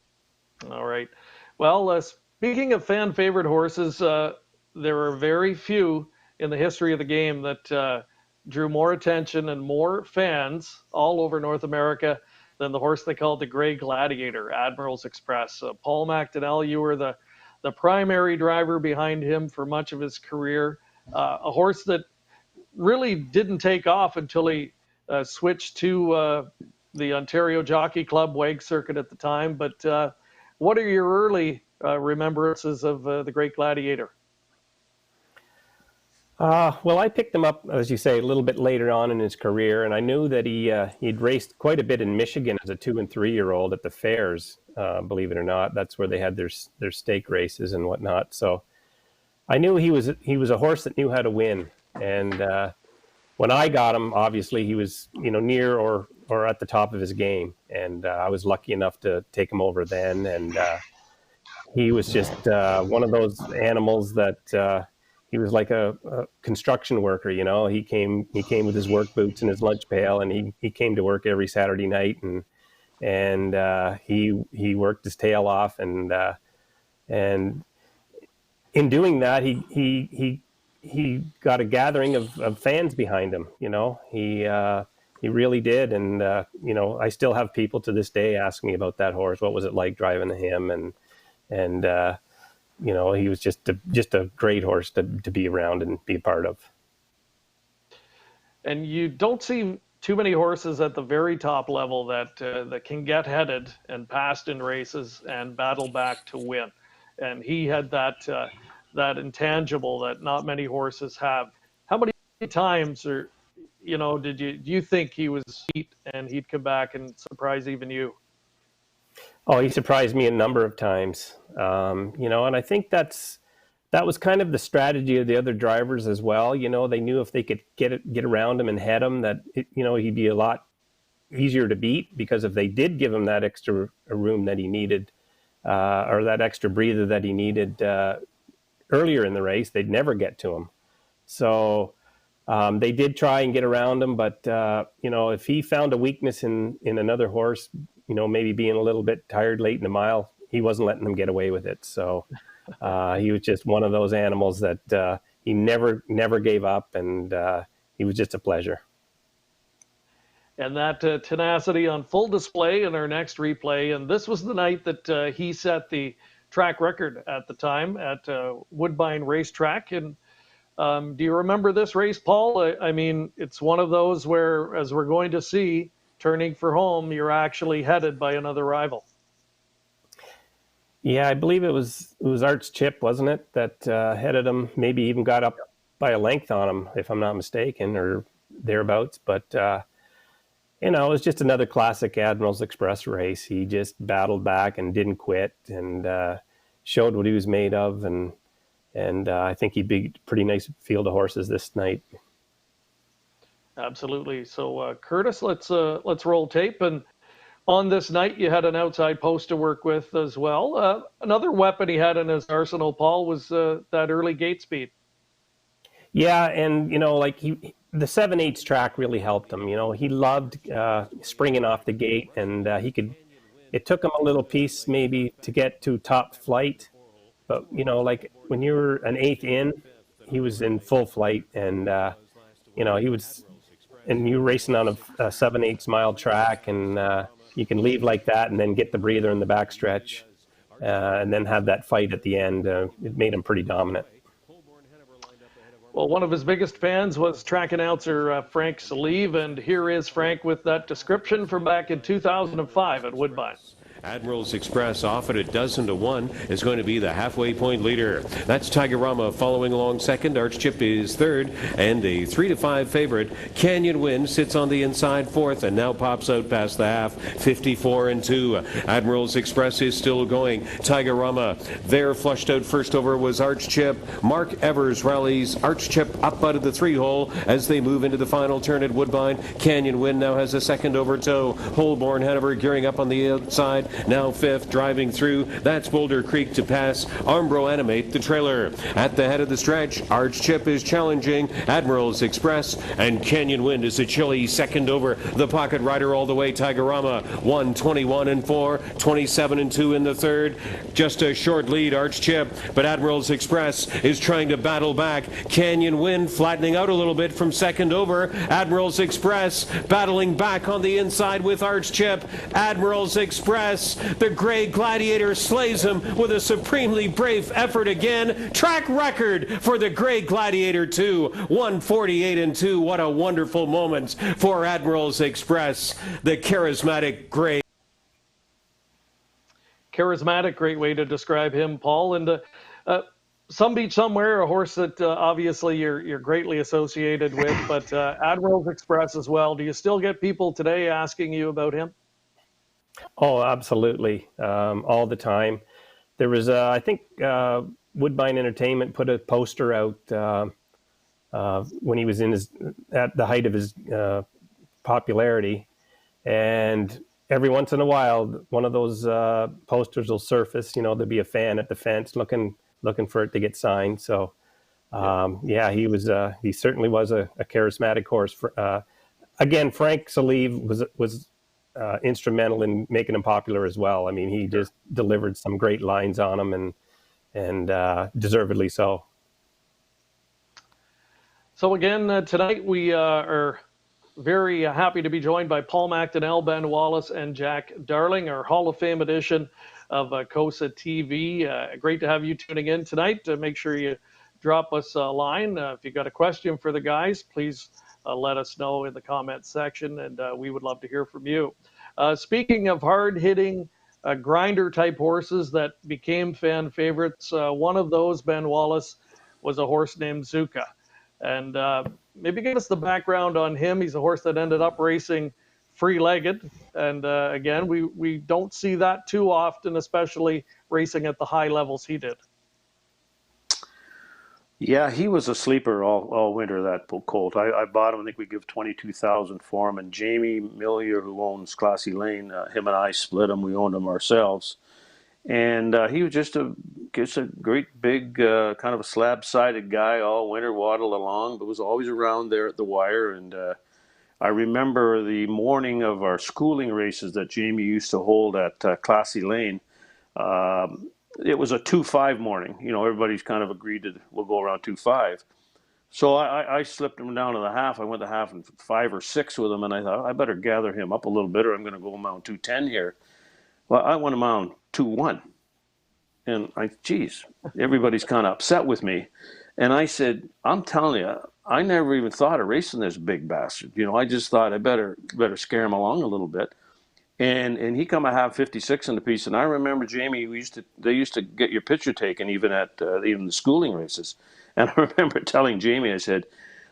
All right. Well, speaking of fan favorite horses, there are very few in the history of the game that drew more attention and more fans all over North America than the horse they called the Grey Gladiator, Admiral's Express. Paul McDonnell, you were the primary driver behind him for much of his career. A horse that really didn't take off until he switched to the Ontario Jockey Club WAG circuit at the time. But what are your early remembrances of the Great Gladiator? Well, I picked him up, as you say, a little bit later on in his career, and I knew that he'd raced quite a bit in Michigan as a 2 and 3-year-old at the fairs. Believe it or not, that's where they had their stake races and whatnot. So I knew he was a horse that knew how to win. And when I got him, obviously he was near or at the top of his game, and I was lucky enough to take him over then. And he was just one of those animals that. He was like a construction worker, He came with his work boots and his lunch pail, and he came to work every Saturday night, and he worked his tail off, and in doing that, he got a gathering of fans behind him. He really did, and I still have people to this day ask me about that horse. What was it like driving him? And he was just a great horse to be around and be a part of. And you don't see too many horses at the very top level that can get headed and passed in races and battle back to win. And he had that intangible that not many horses have. How many times do you think he was beat and he'd come back and surprise even you? Oh, he surprised me a number of times, and I think that was kind of the strategy of the other drivers as well. They knew if they could get around him and head him, that he'd be a lot easier to beat, because if they did give him that extra room that he needed, or that extra breather that he needed earlier in the race, they'd never get to him. So they did try and get around him, but if he found a weakness in another horse, maybe being a little bit tired late in the mile, he wasn't letting them get away with it. So he was just one of those animals that he never gave up, and he was just a pleasure. And that tenacity on full display in our next replay. And this was the night that he set the track record at the time at Woodbine Racetrack. And do you remember this race, Paul? I mean, it's one of those where, as we're going to see, turning for home, you're actually headed by another rival. Yeah, I believe it was Arts Chip, wasn't it, that headed him, maybe even got up by a length on him, if I'm not mistaken, or thereabouts. But, it was just another classic Admirals Express race. He just battled back and didn't quit, and showed what he was made of. And I think he beat a pretty nice field of horses this night. Absolutely. So, Curtis, let's roll tape. And on this night, you had an outside post to work with as well. Another weapon he had in his arsenal, Paul, was that early gate speed. Yeah, and the 7/8 track really helped him. He loved springing off the gate, and it took him a little piece maybe to get to top flight, but when you were an eighth in, he was in full flight, and he was. And you're racing on a 7/8 mile track, and you can leave like that and then get the breather in the backstretch, and then have that fight at the end. It made him pretty dominant. Well, one of his biggest fans was track announcer Frank Salive, and here is Frank with that description from back in 2005 at Woodbine. Admirals Express off at 12-1 is going to be the halfway point leader. That's Tigerama following along second. Archchip is third, and a 3-5 favorite. Canyon Wind sits on the inside fourth and now pops out past the half, 54-2. Admirals Express is still going. Tigerama there flushed out first over was Archchip. Mark Evers rallies Archchip up out of the 3-hole as they move into the final turn at Woodbine. Canyon Wind now has a second over toe. Holborn Hanover gearing up on the outside. Now fifth, driving through. That's Boulder Creek to pass. Armbro Animate the trailer. At the head of the stretch, Archchip is challenging Admirals Express, and Canyon Wind is a chilly second over. The Pocket Rider all the way. Tigerama 1:21-4, 27-2 in the third. Just a short lead, Archchip, but Admirals Express is trying to battle back. Canyon Wind flattening out a little bit from second over. Admirals Express battling back on the inside with Archchip. Admirals Express, the Gray Gladiator, slays him with a supremely brave effort again. Track record for the Gray Gladiator 2, 1:48-2. What a wonderful moment for Admirals Express, the charismatic Gray. Charismatic, great way to describe him, Paul. And Some Beach Somewhere, a horse that obviously you're greatly associated with, but Admiral's Express as well. Do you still get people today asking you about him? Oh, absolutely, all the time. There was, I think, Woodbine Entertainment put a poster out when he was at the height of his popularity, and every once in a while, one of those posters will surface. There'll be a fan at the fence looking for it to get signed. So, yeah, he certainly was a charismatic horse. Again, Frank Salive was instrumental in making him popular as well. I mean, he just delivered some great lines on him, and deservedly so. So again, tonight we are very happy to be joined by Paul McDonnell, Ben Wallace, and Jack Darling, our Hall of Fame edition of COSA TV. Great to have you tuning in tonight. Make sure you drop us a line. If you've got a question for the guys, please let us know in the comments section, and we would love to hear from you. Speaking of hard-hitting grinder-type horses that became fan favorites, one of those, Ben Wallace, was a horse named Zuka. And maybe give us the background on him. He's a horse that ended up racing free-legged. And again, we don't see that too often, especially racing at the high levels he did. Yeah, he was a sleeper all winter, that colt. I bought him. I think we give 22,000 for him. And Jamie Millier, who owns Classy Lane, him and I split him. We owned him ourselves. And he was just a great big kind of a slab-sided guy all winter, waddled along, but was always around there at the wire. And I remember the morning of our schooling races that Jamie used to hold at Classy Lane. It was a 2-5 morning. Everybody's kind of agreed that we'll go around 2-5. So I slipped him down to the half. I went to half and 5 or 6 with him, and I thought I better gather him up a little bit, or I'm going to go around 210 here. Well, I went around 2-1, and geez, everybody's kind of upset with me. And I said, I'm telling you, I never even thought of racing this big bastard. I just thought I better scare him along a little bit. And he come a half 56 in the piece. And I remember Jamie, they used to get your picture taken even at even the schooling races. And I remember telling Jamie, I said,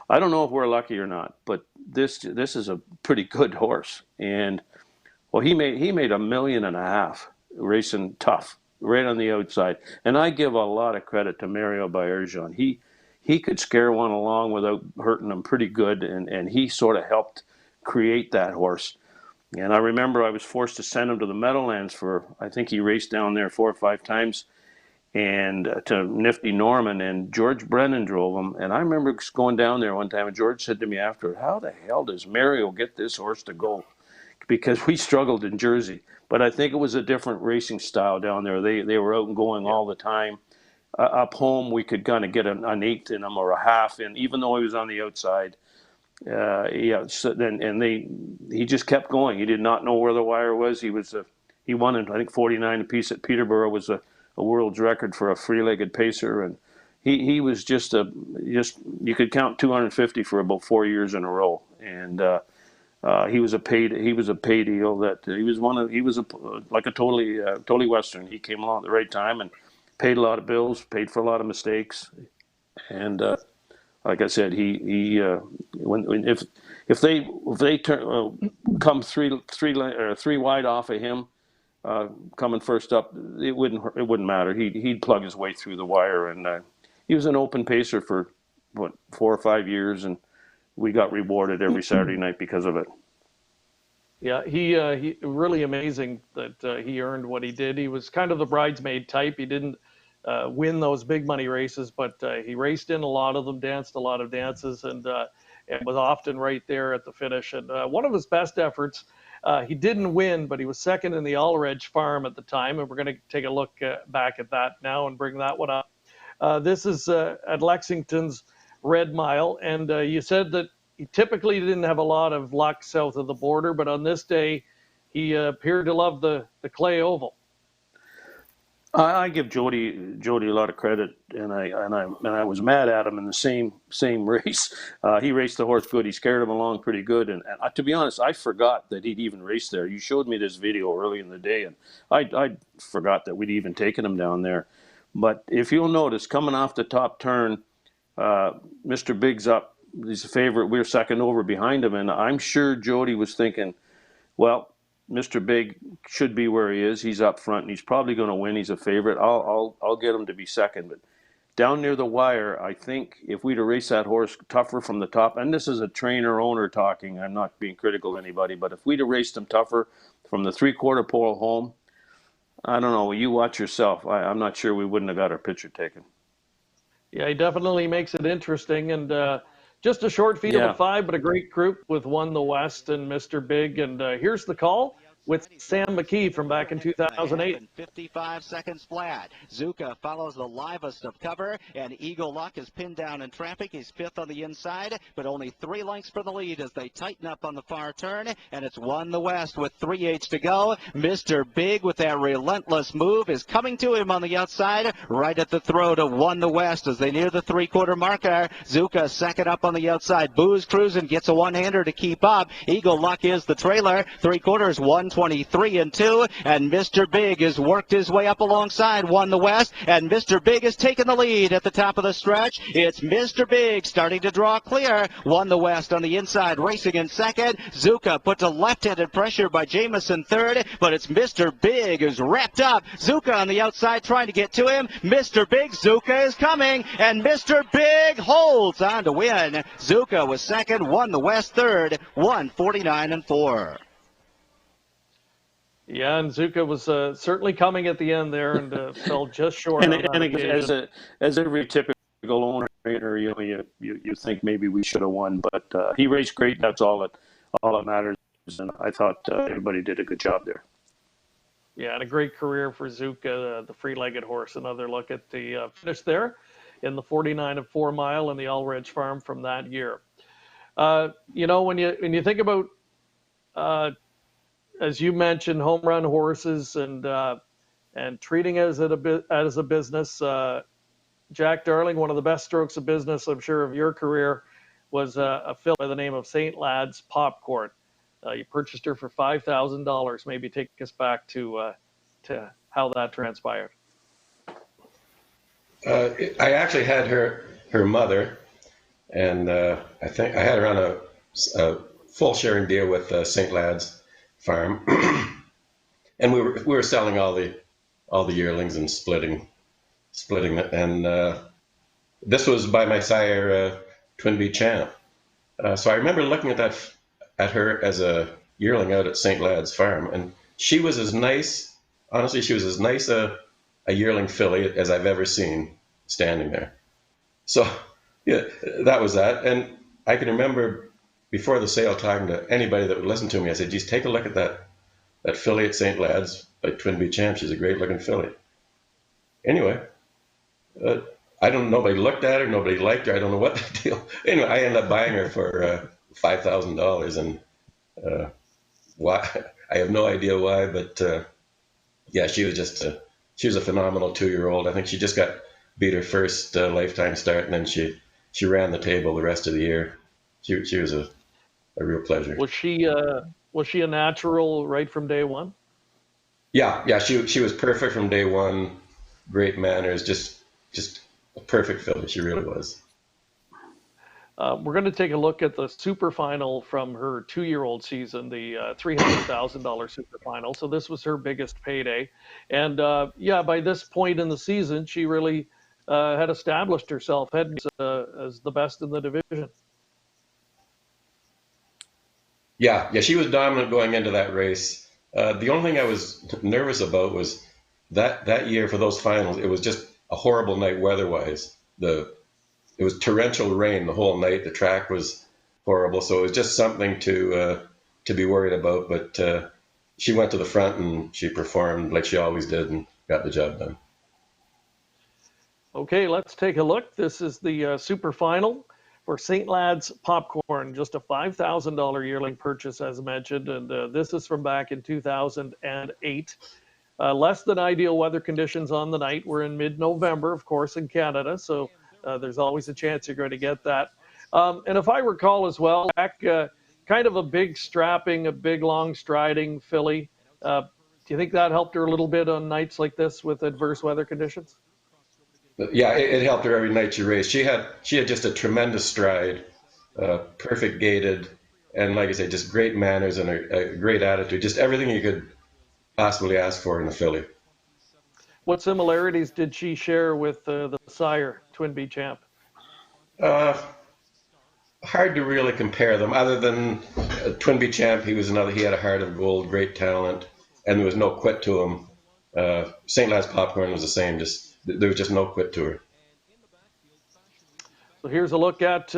I don't know if we're lucky or not, but this is a pretty good horse. And well, he made $1.5 million racing tough, right on the outside. And I give a lot of credit to Mario Baerjan. He could scare one along without hurting them pretty good, and he sort of helped create that horse. And I remember I was forced to send him to the Meadowlands I think he raced down there 4 or 5 times, and to Nifty Norman, and George Brennan drove him. And I remember going down there one time, and George said to me after, how the hell does Mario get this horse to go? Because we struggled in Jersey. But I think it was a different racing style down there. They were out and going all the time. Up home, we could kind of get an eighth in him or a half in, even though he was on the outside. So he just kept going. He did not know where the wire was. He won in, I think, 49 apiece at Peterborough, was a world's record for a free-legged pacer, and he was just you could count 250 for about 4 years in a row, and he was a pay deal. That he was like a totally Western. He came along at the right time and paid a lot of bills, paid for a lot of mistakes, and like I said, if they come three wide off of him, coming first up, it wouldn't matter. He'd plug his way through the wire, and he was an open pacer for 4 or 5 years, and we got rewarded every Saturday night because of it. Yeah, he really amazing that he earned what he did. He was kind of the bridesmaid type. He didn't win those big money races, but he raced in a lot of them, danced a lot of dances, and was often right there at the finish. And one of his best efforts, he didn't win, but he was second in the Allredge Farm at the time, and we're going to take a look back at that now and bring that one up. This is at Lexington's Red Mile, and you said that he typically didn't have a lot of luck south of the border, but on this day, he appeared to love the clay oval. I give Jody a lot of credit, and I was mad at him in the same race. He raced the horse good. He scared him along pretty good, and to be honest, I forgot that he'd even raced there. You showed me this video early in the day, and I forgot that we'd even taken him down there. But if you'll notice, coming off the top turn, Mr. Big's up. He's a favorite. We're second over behind him, and I'm sure Jody was thinking, well, Mr. Big should be where he is. He's up front, and he's probably going to win. He's a favorite. I'll get him to be second. But down near the wire, I think if we'd have raced that horse tougher from the top, and this is a trainer owner talking, I'm not being critical of anybody, but if we'd have raced him tougher from the 3/4 pole home, I don't know. You watch yourself. I'm not sure we wouldn't have got our picture taken. Yeah, he definitely makes it interesting. And just a short field of 5, but a great group with Won the West and Mr. Big. And here's the call with Sam McKee from back in 2008. 55 seconds flat. Zuka follows the livest of cover, and Eagle Luck is pinned down in traffic. He's 5th on the inside, but only 3 lengths for the lead as they tighten up on the far turn, and it's Won the West with 3/8 to go. Mr. Big with that relentless move is coming to him on the outside, right at the throat of Won the West as they near the 3/4 marker. Zuka second up on the outside. Boo's cruising, gets a one-hander to keep up. Eagle Luck is the trailer. 3/4 123 and 2, and Mr. Big has worked his way up alongside Won the West, and Mr. Big has taken the lead at the top of the stretch. It's Mr. Big starting to draw clear. Won the West on the inside, racing in second. Zuka put to left-handed pressure by Jamison third, but it's Mr. Big who's wrapped up. Zuka on the outside trying to get to him. Mr. Big, Zuka is coming, and Mr. Big holds on to win. Zuka was second, Won the West third, 149 and 4. Yeah, and Zuka was certainly coming at the end there and fell just short. And as every typical owner, you think maybe we should have won, but he raced great. That's all that matters. And I thought everybody did a good job there. Yeah, and a great career for Zuka, the free-legged horse. Another look at the finish there in the 49 and 4 mile in the Allredge Farm from that year. When you think about as you mentioned, home run horses and treating it as a business. Jack Darling, one of the best strokes of business, I'm sure, of your career was a filly by the name of St. Lad's Popcorn. You purchased her for $5,000. Maybe take us back to how that transpired. I actually had her mother, and I think I had her on a full sharing deal with St. Lad's Farm, and we were selling all the yearlings and splitting it. And this was by my sire, Twinbee Champ. So I remember looking at her as a yearling out at St. Lad's Farm, and she was as nice. Honestly, she was as nice a yearling filly as I've ever seen standing there. So yeah, that was that. And I can remember before the sale talking to anybody that would listen to me, I said, geez, take a look at that filly at St. Lad's by Twinbee Champ. She's a great looking filly. Anyway, I don't know, nobody looked at her, nobody liked her, I don't know what the deal. Anyway, I ended up buying her for $5,000, and why, I have no idea why, but yeah, she was a phenomenal 2-year-old. I think she just beat her first lifetime start, and then she ran the table the rest of the year. She was a real pleasure. Was she a natural right from day one? Yeah, she was perfect from day one. Great manners, just a perfect filly. She really was. We're going to take a look at the super final from her 2-year-old season, the $300,000 super final. So this was her biggest payday. And by this point in the season, she really had established herself as the best in the division. Yeah, she was dominant going into that race. The only thing I was nervous about was that year for those finals, it was just a horrible night weather-wise. It was torrential rain the whole night. The track was horrible, so it was just something to be worried about. But she went to the front and she performed like she always did and got the job done. Okay, let's take a look. This is the super final for St. Lad's Popcorn, just a $5,000 yearling purchase, as mentioned, and this is from back in 2008. Less than ideal weather conditions on the night. We're in mid-November, of course, in Canada, so there's always a chance you're going to get that. And if I recall as well, Jack, kind of a big strapping, a big long striding filly. Do you think that helped her a little bit on nights like this with adverse weather conditions? Yeah, it helped her every night she raced. She had just a tremendous stride, perfect gaited, and like I say, just great manners and a great attitude. Just everything you could possibly ask for in a filly. What similarities did she share with the sire, Twin B champ? Uh, Hard to really compare them, other than Twin B champ. He had a heart of gold, great talent, and there was no quit to him. St. Lad's Popcorn was the same. Just there was just no quit to her. So here's a look at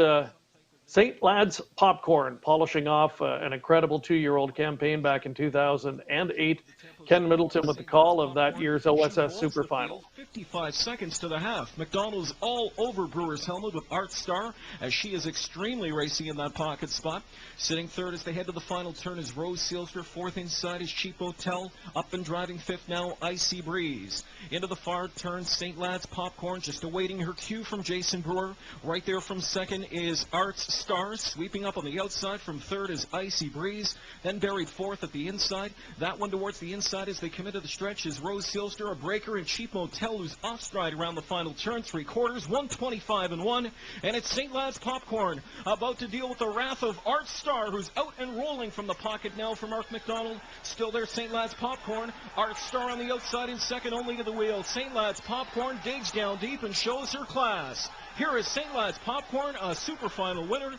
St. Lad's Popcorn, polishing off an incredible 2-year-old campaign back in 2008. Ken Middleton with the call of that year's OSS Super Final. 55 seconds to the half. McDonald's all over Brewer's helmet with Art Star, as she is extremely racing in that pocket spot. Sitting third as they head to the final turn is Rose Sealster. Fourth inside is Cheap Hotel. Up and driving fifth now, Icy Breeze. Into the far turn, St. Lad's Popcorn just awaiting her cue from Jason Brewer. Right there from second is Art Star. Sweeping up on the outside from third is Icy Breeze. Then buried fourth at the inside. That one towards the inside as they come into the stretch is Rose Sealster, a breaker, and Cheap Motel, who's off stride around the final turn. 3/4, 125-1, and it's St. Lad's Popcorn about to deal with the wrath of Art Star, who's out and rolling from the pocket now for Mark McDonald. Still there, St. Lad's Popcorn. Art Star on the outside in second only to the wheel. St. Lad's Popcorn digs down deep and shows her class. Here is St. Lad's Popcorn, a super final winner.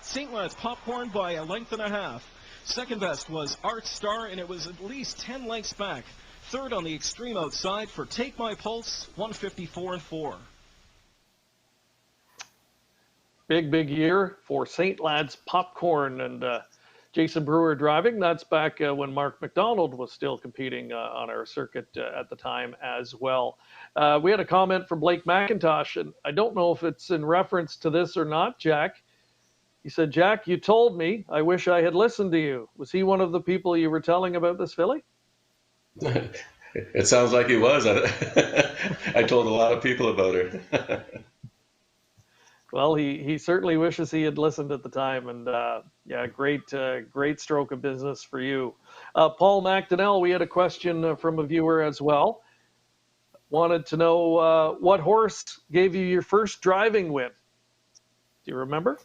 St. Lad's Popcorn by a length and a half. Second best was Art Star, and it was at least 10 lengths back. Third on the extreme outside for Take My Pulse, 154-4. Big year for St. Lad's Popcorn, and Jason Brewer driving. That's back when Mark McDonald was still competing on our circuit at the time as well. We had a comment from Blake McIntosh, and I don't know if it's in reference to this or not, Jack. He said, "Jack, you told me. I wish I had listened to you." Was he one of the people you were telling about this filly? It sounds like he was. I told a lot of people about her. Well, he certainly wishes he had listened at the time, and yeah, great stroke of business for you. Paul McDonnell, we had a question from a viewer as well. Wanted to know what horse gave you your first driving win. Do you remember?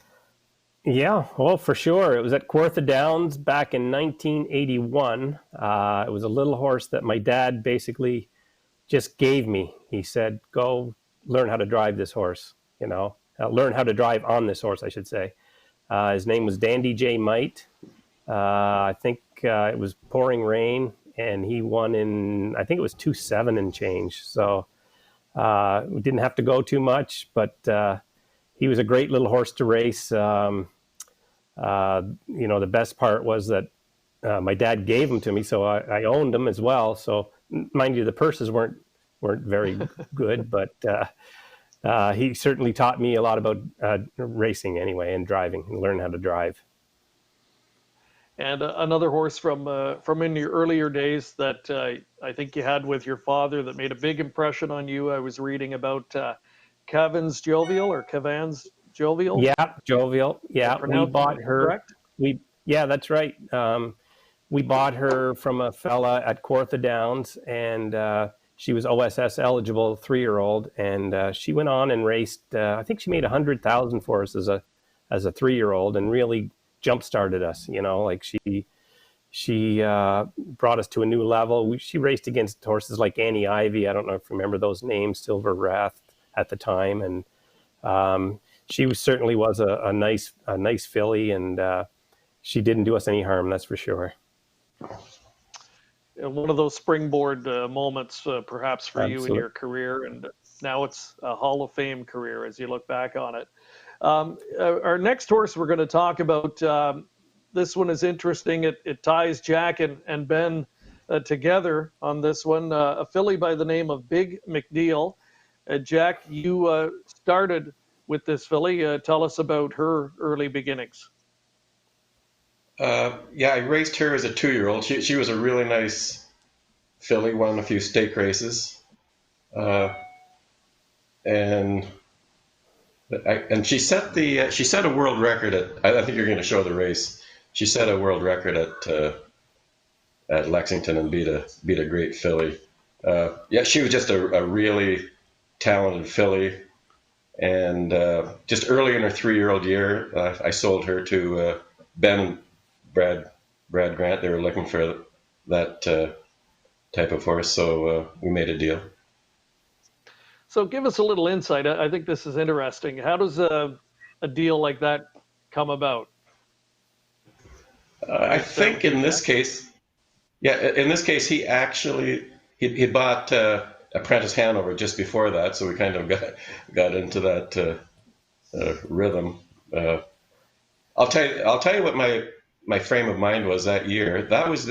Yeah, well, for sure. It was at Kawartha Downs back in 1981. It was a little horse that my dad basically just gave me. He said, "Go learn how to drive this horse, learn how to drive on this horse, I should say." His name was Dandy J. Might. I think it was pouring rain, and he won in, I think it was 2-7 and change. So we didn't have to go too much, but he was a great little horse to race. The best part was that my dad gave him to me, so I owned them as well. So mind you, the purses weren't very good, but he certainly taught me a lot about racing anyway, and driving, and learning how to drive. And another horse from in your earlier days that I think you had with your father that made a big impression on you. I was reading about Cavan's Jovial or Cavan's Jovial. Yeah, Jovial. Yeah, we bought her. Correct? Yeah, that's right. We bought her from a fella at Kawartha Downs, and she was OSS eligible, 3-year-old, and she went on and raced. I think she made 100,000 for us as a 3-year-old, and really jump-started us. She brought us to a new level. She raced against horses like Annie Ivy. I don't know if you remember those names, Silver Wrath at the time, and she certainly was a nice filly, and she didn't do us any harm, that's for sure. One of those springboard moments, perhaps, for Absolutely. you in your career, and now it's a Hall of Fame career as you look back on it. Our next horse we're going to talk about, this one is interesting. It ties Jack and Ben together on this one. A filly by the name of Big McNeil. Jack, you started with this filly. Tell us about her early beginnings. Yeah, I raced her as a 2-year-old. She was a really nice filly, won a few stake races, and she set a world record at. I think you're going to show the race. She set a world record at Lexington and beat a great filly. Yeah, she was just a really talented filly. And just early in her 3-year-old year, I sold her to Ben and Brad Grant. They were looking for that type of horse, so we made a deal. So give us a little insight. I think this is interesting. How does a deal like that come about? I think in this case, he actually he bought Apprentice Hanover just before that, so we kind of got into that rhythm. I'll tell you what my frame of mind was that year. That was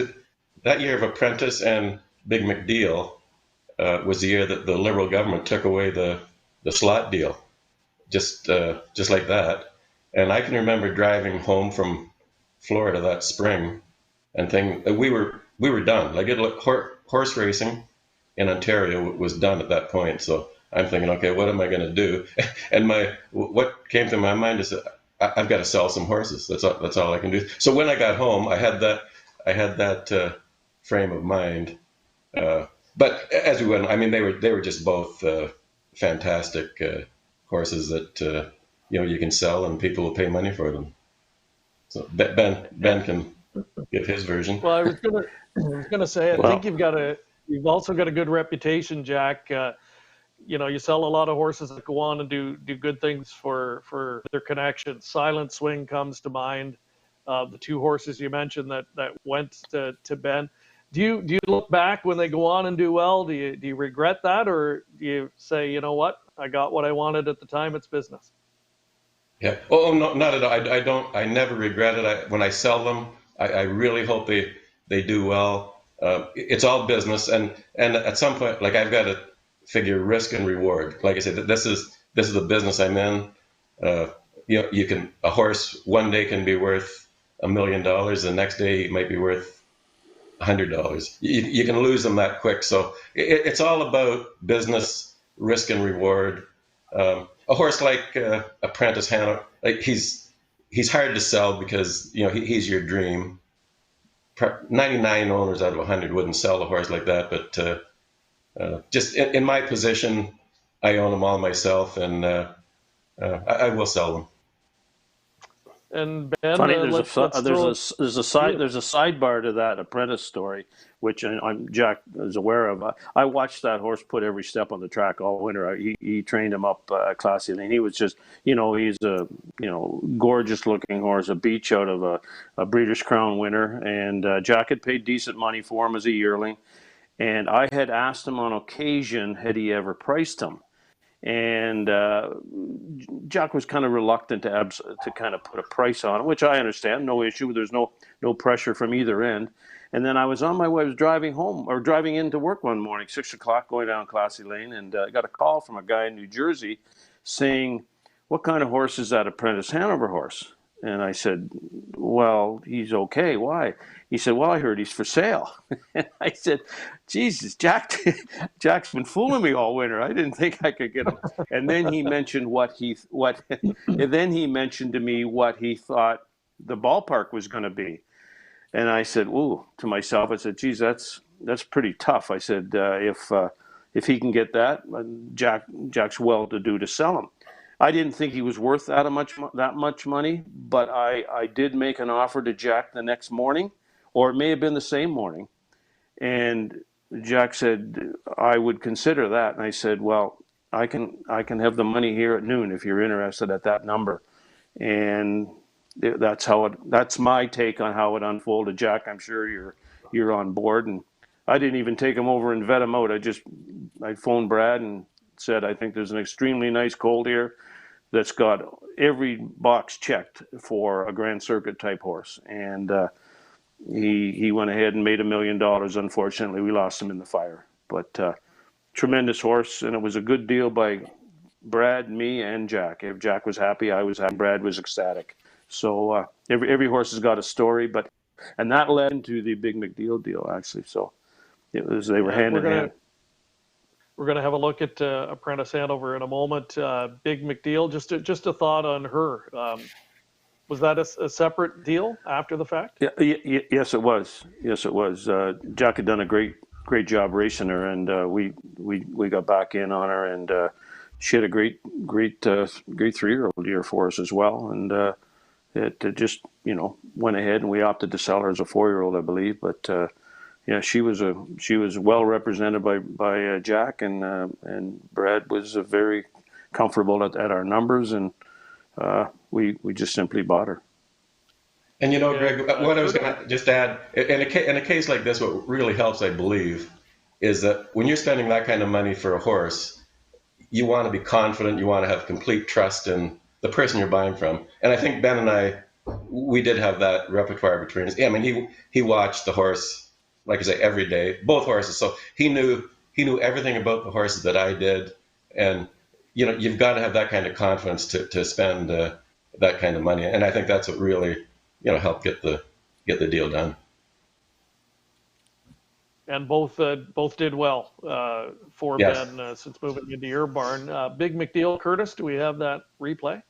that year of Apprentice and Big McDeal was the year that the Liberal government took away the slot deal, just like that. And I can remember driving home from Florida that spring and thinking we were done. Like horse racing in Ontario was done at that point. So I'm thinking, okay, what am I going to do? And what came to my mind is that I've got to sell some horses. That's all I can do. So when I got home, I had that frame of mind. But as we went, I mean, they were just both fantastic horses that you can sell and people will pay money for them. So Ben can give his version. Well, I was gonna say, I think you've also got a good reputation, Jack. You sell a lot of horses that go on and do good things for their connections. Silent Swing comes to mind. The two horses you mentioned that went to Ben. Do you look back when they go on and do well? Do you regret that, or do you say, you know what, I got what I wanted at the time? It's business. Yeah. Oh no, not at all. I don't. I never regret it. When I sell them, I really hope they do well. It's all business, and at some point, like I've got to figure risk and reward. Like I said, this is the business I'm in. A horse one day can be worth $1 million, the next day it might be worth $100. You can lose them that quick. So it's all about business, risk and reward. A horse like Apprentice Hanover, like he's hard to sell because he's your dream. 99 owners out of 100 wouldn't sell a horse like that, but just in my position, I own them all myself, and I will sell them. And Ben, funny, there's a sidebar to that Apprentice story, which Jack is aware of. I watched that horse put every step on the track all winter. He trained him up classy, and he was just, he's a gorgeous looking horse, a beach out of a Breeders' Crown winner, and Jack had paid decent money for him as a yearling, and I had asked him on occasion had he ever priced him. And Jack was kind of reluctant to kind of put a price on it, which I understand, no issue. There's no pressure from either end. And then I was on my way, I was driving into work one morning, 6 o'clock, going down Classy Lane, and I got a call from a guy in New Jersey saying, "What kind of horse is that Apprentice Hanover horse?" And I said, "Well, he's okay. Why?" He said, "Well, I heard he's for sale." And I said, "Jesus, Jack's been fooling me all winter. I didn't think I could get him." And then he mentioned and then he mentioned to me what he thought the ballpark was going to be. And I said, "Ooh," to myself, I said, "Geez, that's pretty tough." I said, if he can get that, Jack's well to do to sell him." I didn't think he was worth that much money, but I did make an offer to Jack the next morning, or it may have been the same morning. And Jack said, "I would consider that." And I said, "Well, I can have the money here at noon if you're interested at that number." And that's my take on how it unfolded. Jack, I'm sure you're on board. And I didn't even take him over and vet him out. I phoned Brad and said, "I think there's an extremely nice colt here that's got every box checked for a Grand Circuit type horse." And he went ahead and made $1 million. Unfortunately, we lost him in the fire. But tremendous horse, and it was a good deal by Brad, me, and Jack. If Jack was happy, I was happy. Brad was ecstatic. So every horse has got a story, and that led into the Big McDeal deal, actually. So they were hand in hand. We're going to have a look at Apprentice Hanover in a moment. Big McDeal, just a thought on her. Was that a separate deal after the fact? Yeah, yes, it was. Yes, it was. Jack had done a great great job racing her, and we got back in on her, and she had a great 3-year-old year for us as well, and it just went ahead, and we opted to sell her as a 4-year-old, I believe, but. Yeah, she was well represented by Jack, and Brad was very comfortable at our numbers, and we just simply bought her. And Greg, what I was going to just add, in a case like this, what really helps, I believe, is that when you're spending that kind of money for a horse, you want to be confident, you want to have complete trust in the person you're buying from. And I think Ben and I, we did have that repertoire between us. Yeah, I mean, he watched the horse, like I say, every day, both horses. So he knew everything about the horses that I did, and you've got to have that kind of confidence to spend that kind of money. And I think that's what really helped get the deal done. And both did well for Yes. Ben since moving into your barn. Big McDeal, Curtis, do we have that replay?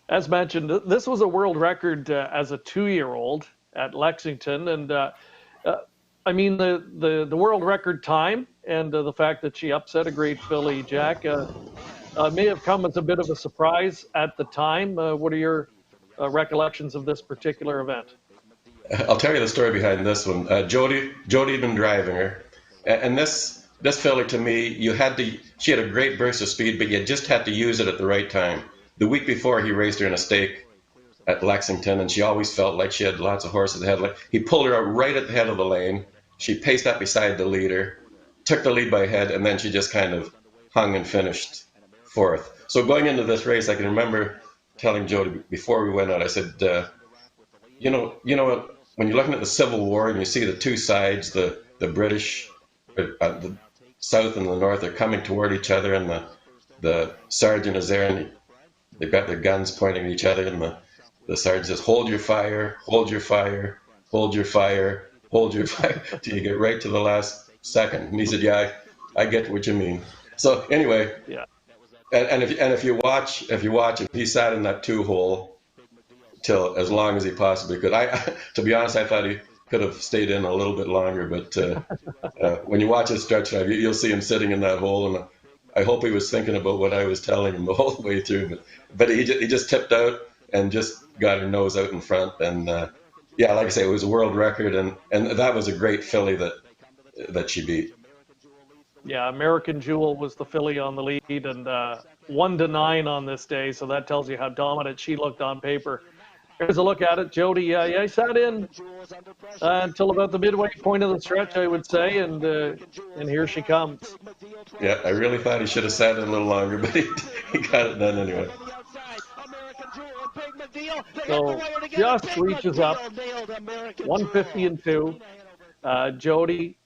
As mentioned, this was a world record as a 2-year-old at Lexington, and I mean the world record time and the fact that she upset a great filly, Jack, may have come as a bit of a surprise at the time. What are your recollections of this particular event? I'll tell you the story behind this one. Jody had been driving her, and this filly, to me, she had a great burst of speed, but you just had to use it at the right time. The week before, he raced her in a stake at Lexington, and she always felt like she had lots of horses ahead. He pulled her out right at the head of the lane. She paced up beside the leader, took the lead by a head, and then she just kind of hung and finished fourth. So going into this race, I can remember telling Jody before we went out, I said, you know what? When you're looking at the Civil War and you see the two sides, the British, the South and the North are coming toward each other, and the sergeant is there, and they've got their guns pointing at each other, and the sergeant says, hold your fire, hold your fire, hold your fire, hold your fire, till you get right to the last second. And he said, yeah, I get what you mean. So anyway, yeah. And if you watch him, he sat in that 2-hole till as long as he possibly could. To be honest, I thought he could have stayed in a little bit longer, but when you watch his stretch drive, you'll see him sitting in that hole, and I hope he was thinking about what I was telling him the whole way through. But he just tipped out and just got her nose out in front, and yeah, like I say, it was a world record, and that was a great filly that she beat. Yeah, American Jewel was the filly on the lead, and 1-9 on this day, so that tells you how dominant she looked on paper. Here's a look at it. Jody, I sat in until about the midway point of the stretch, I would say, and here she comes. Yeah, I really thought he should have sat in a little longer, but he got it done anyway. So just reaches up, 150-2. Jody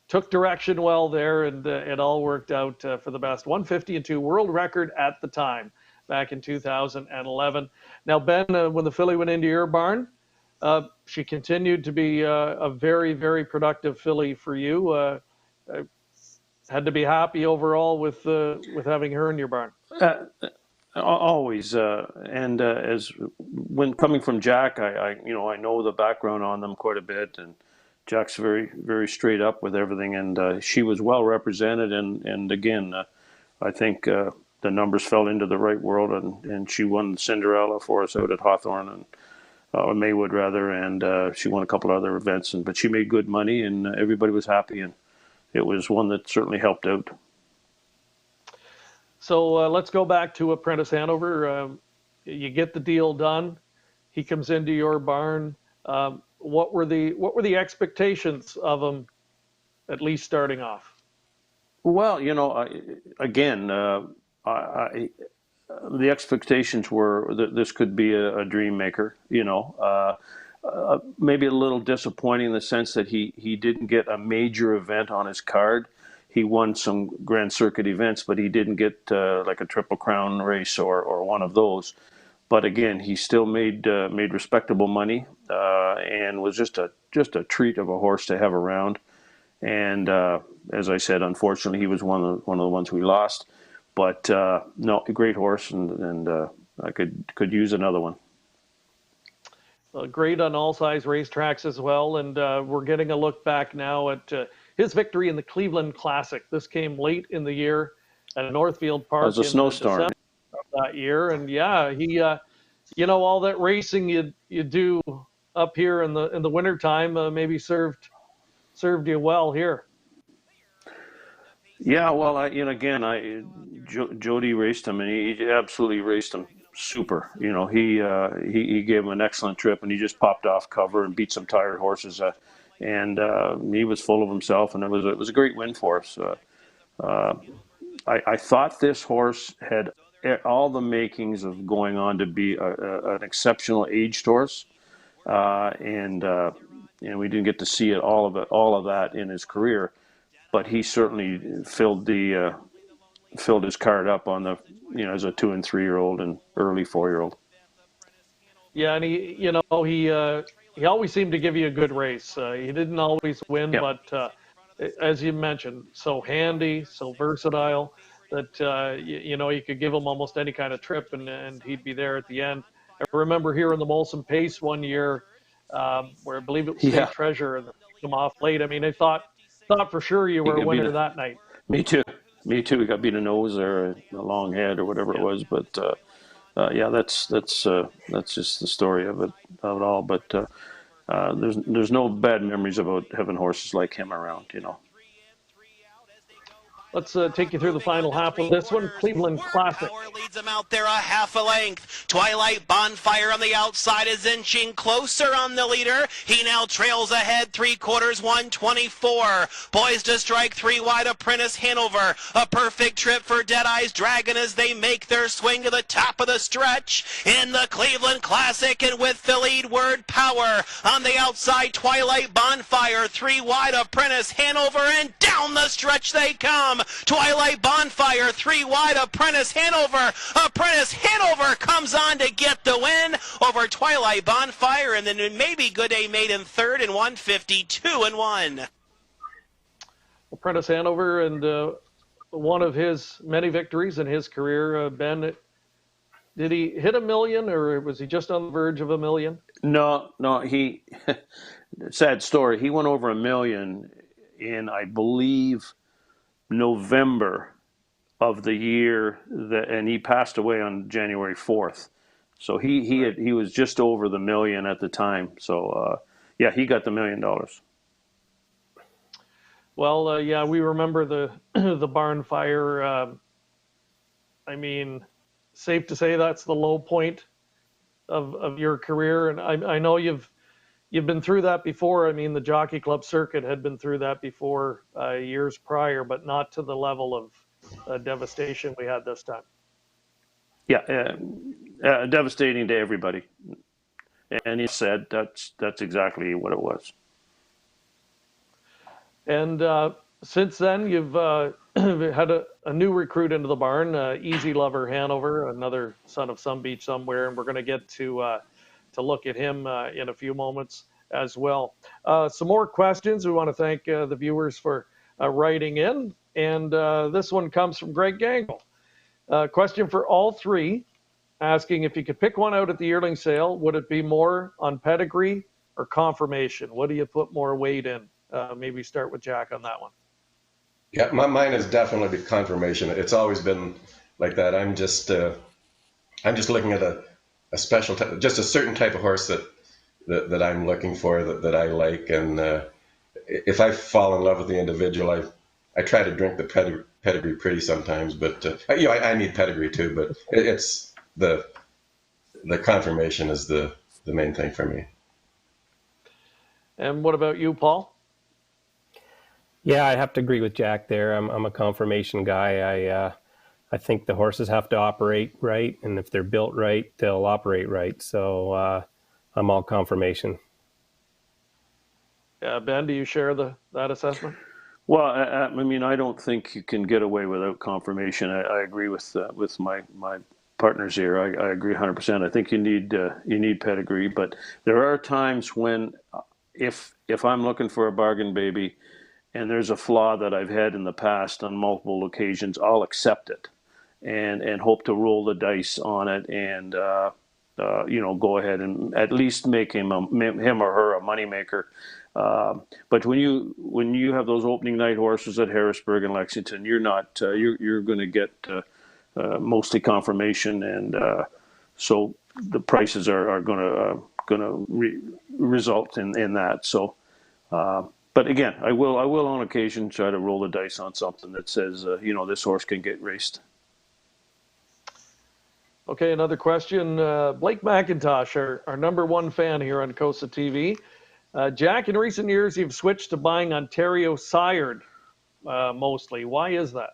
took direction well there, and it all worked out for the best. 150-2, world record at the time, back in 2011. Now, Ben, when the filly went into your barn, she continued to be a very, very productive filly for you. Had to be happy overall with having her in your barn. Always, and as when coming from Jack, I know the background on them quite a bit, and Jack's very, very straight up with everything, and she was well represented, and again, I think the numbers fell into the right world, and she won Cinderella for us out at Hawthorne, or Maywood rather, and she won a couple other events, but she made good money, and everybody was happy, and it was one that certainly helped out. So let's go back to Apprentice Hanover. You get the deal done. He comes into your barn. What were the expectations of him, at least starting off? Well, again, the expectations were that this could be a dream maker. Maybe a little disappointing in the sense that he didn't get a major event on his card. He won some Grand Circuit events, but he didn't get like a Triple Crown race or one of those. But again, he still made respectable money and was just a treat of a horse to have around. And as I said, unfortunately, he was one of the ones we lost. But no, a great horse, and I could use another one. great on all size racetracks as well. And we're getting a look back now at his victory in the Cleveland Classic. This came late in the year at Northfield It was Park a in snowstorm. December of that year. And yeah, he, all that racing you do up here in the wintertime maybe served you well here. Yeah, well, Jody raced him, and he absolutely raced him super. He gave him an excellent trip, and he just popped off cover and beat some tired horses, and he was full of himself, and it was a great win for us. I thought this horse had all the makings of going on to be an exceptional aged horse, and we didn't get to see all of that in his career. But he certainly filled his card up on the, as a 2 and 3 year old and early 4-year-old. Yeah, and he always seemed to give you a good race. He didn't always win, Yep. but as you mentioned, so handy, so versatile that you could give him almost any kind of trip, and he'd be there at the end. I remember here in the Molson Pace one year, where I believe it was State Treasure, and come off late. I mean, I thought for sure you were a winner that night. Me too. We got beat a nose or a long head or whatever it was. But yeah, that's just the story of it all. But there's no bad memories about having horses like him around. Let's take you through the final half of this one. Cleveland Classic. Power leads him out there a half a length. Twilight Bonfire on the outside is inching closer on the leader. He now trails ahead 3/4, 124. Poised to strike 3 wide, Apprentice Hanover. A perfect trip for Deadeye's Dragon as they make their swing to the top of the stretch in the Cleveland Classic, and with the lead word Power on the outside, Twilight Bonfire 3 wide, Apprentice Hanover, and down the stretch they come. Twilight Bonfire 3 wide, Apprentice Hanover. Apprentice Hanover comes on to get the win over Twilight Bonfire, and then maybe Good Day made in third in 152-1. Apprentice Hanover, and one of his many victories in his career. Ben, did he hit $1 million, or was he just on the verge of $1 million? No, he. Sad story. He went over $1 million in, I believe, November of the year and he passed away on January 4th. So he was just over the $1 million at the time. So yeah, he got the $1 million. Well, yeah, we remember the the barn fire. I mean, safe to say that's the low point of your career, and I know you've been through that before. I mean, the Jockey Club circuit had been through that before years prior, but not to the level of devastation we had this time. Yeah, devastating to everybody. And he said that's exactly what it was. And since then, you've had a new recruit into the barn, Easy Lover Hanover, another son of Some Beach Somewhere, and we're going to get to look at him in a few moments as well. Some more questions. We want to thank the viewers for writing in, and this one comes from Greg Gangle. Question for all three, asking if you could pick one out at the yearling sale, would it be more on pedigree or conformation? What do you put more weight in? Maybe start with Jack on that one. Yeah, mine is definitely the conformation. It's always been like that. I'm just looking at a special type, just a certain type of horse that I'm looking for, that I like, and if I fall in love with the individual, I try to drink the pedigree pretty sometimes, but I need pedigree too, but it's the conformation is the main thing for me. And what about you, Paul? Yeah, I have to agree with Jack there. I'm a conformation guy. I think the horses have to operate right, and if they're built right, they'll operate right. So I'm all conformation. Ben, do you share that assessment? Well, I mean, I don't think you can get away without conformation. I agree with my partners here. I agree 100%. I think you need pedigree, but there are times when if I'm looking for a bargain baby, and there's a flaw that I've had in the past on multiple occasions, I'll accept it and hope to roll the dice on it and go ahead and at least make him or her a moneymaker. But when you have those opening night horses at Harrisburg and Lexington, you're not you're going to get mostly confirmation, and so the prices are going to result in that. So, but again, I will on occasion try to roll the dice on something that says this horse can get raced. Okay, another question. Blake McIntosh, our number one fan here on COSA TV. Jack, in recent years, you've switched to buying Ontario sired mostly. Why is that?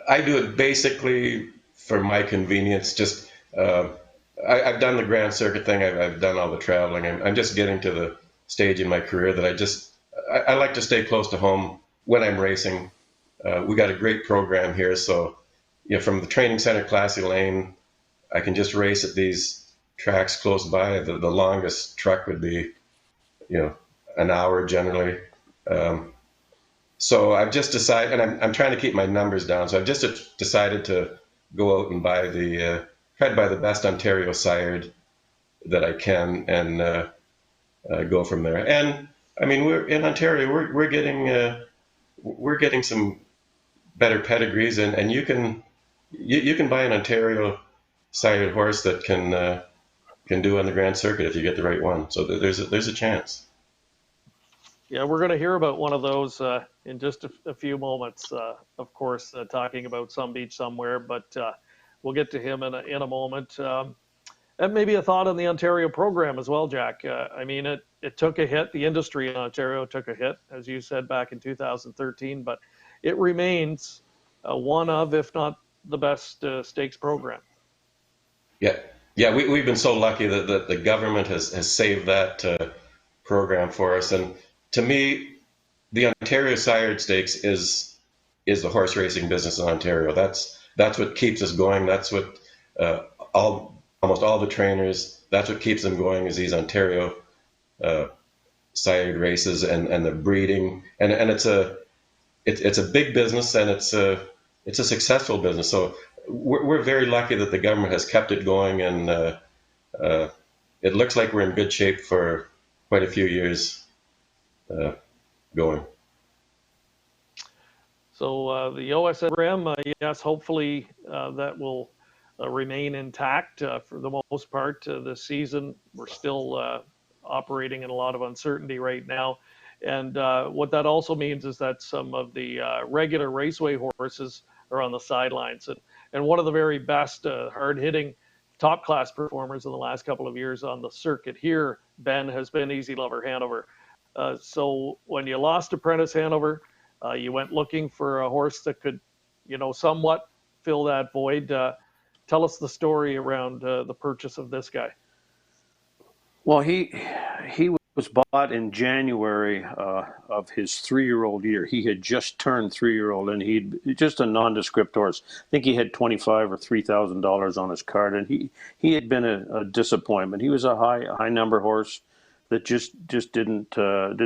I do it basically for my convenience. Just I've done the Grand Circuit thing. I've done all the traveling. I'm just getting to the stage in my career that I like to stay close to home when I'm racing. We got a great program here, so from the training center, Classy Lane, I can just race at these tracks close by. The longest truck would be, an hour generally. So I've just decided, and I'm trying to keep my numbers down. So I've just decided to go out and try to buy the best Ontario sired that I can, and go from there. And I mean, we're in Ontario. We're getting some better pedigrees, and you can buy an Ontario sired horse that can do on the Grand Circuit if you get the right one. So there's a chance. Yeah, we're going to hear about one of those in just a few moments. Of course, talking about Some Beach Somewhere, but we'll get to him in a moment. And maybe a thought on the Ontario program as well, Jack. I mean, it took a hit. The industry in Ontario took a hit, as you said, back in 2013, but it remains one of, if not the best stakes program. Yeah, we've been so lucky that the government has saved that program for us. And to me, the Ontario sired stakes is the horse racing business in Ontario. That's what keeps us going. That's what almost all the trainers. That's what keeps them going, is these Ontario sired races and the breeding. And it's a big business, and it's a successful business. So we're very lucky that the government has kept it going, and it looks like we're in good shape for quite a few years going. So the OSS program, yes, hopefully that will remain intact for the most part this season. We're still operating in a lot of uncertainty right now. And what that also means is that some of the regular raceway horses are on the sidelines. And one of the very best hard-hitting top-class performers in the last couple of years on the circuit here, Ben, has been Easy Lover Hanover. So when you lost Apprentice Hanover, you went looking for a horse that could, somewhat fill that void. Tell us the story around the purchase of this guy. Well, he was bought in January of his 3-year-old year. He had just turned 3-year-old, and he'd just a nondescript horse. I think he had $2,500 or $3,000 on his card, and he had been a disappointment. He was a high number horse that just didn't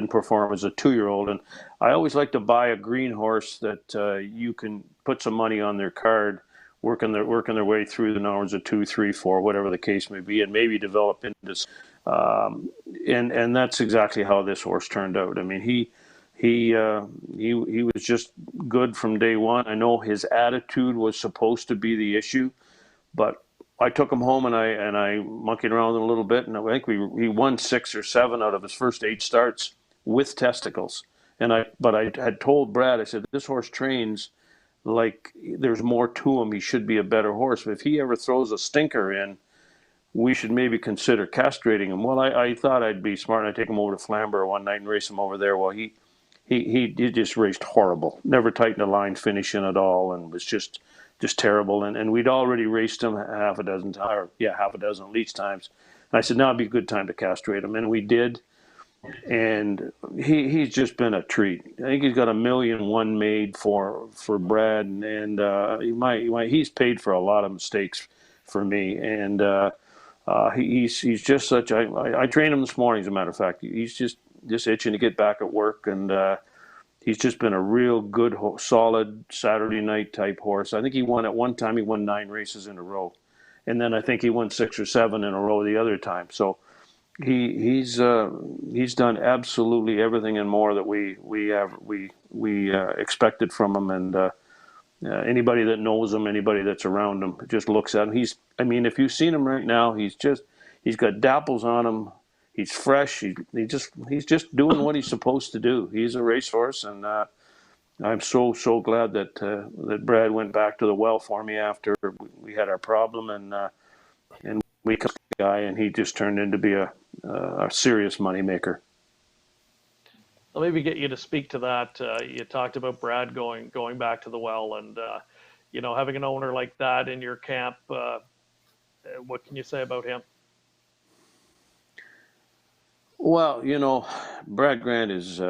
perform as a 2-year-old. And I always like to buy a green horse that you can put some money on their card, working their way through the numbers of 2, 3, 4, whatever the case may be, and maybe develop into. And that's exactly how this horse turned out. I mean, he was just good from day one. I know his attitude was supposed to be the issue, but I took him home and I monkeyed around with him a little bit, and I think he won 6 or 7 out of his first 8 starts with testicles. But I had told Brad, I said, this horse trains like there's more to him. He should be a better horse. But if he ever throws a stinker in, we should maybe consider castrating him. Well, I thought I'd be smart and I'd take him over to Flamborough one night and race him over there. Well, he just raced horrible. Never tightened a line finishing at all, and was just terrible. And we'd already raced him half a dozen at least times. And I said, now would be a good time to castrate him. And we did. And he's just been a treat. I think he's got $1.1 million made for Brad, and he's paid for a lot of mistakes for me. And he's just such. I trained him this morning, as a matter of fact. He's just itching to get back at work, and he's just been a real good, solid Saturday night type horse. I think he won at one time. He won 9 races in a row, and then I think he won 6 or 7 in a row the other time. So he's done absolutely everything and more that we expected from him, and anybody that knows him, anybody that's around him, just looks at him. I mean, if you've seen him right now, he's got dapples on him. He's fresh. He's just doing what he's supposed to do. He's a racehorse, and I'm so glad that that Brad went back to the well for me after we had our problem, and we cut the guy, and he just turned into be a serious moneymaker. I'll maybe get you to speak to that. You talked about Brad going back to the well, and having an owner like that in your camp. What can you say about him? Well, Brad Grant is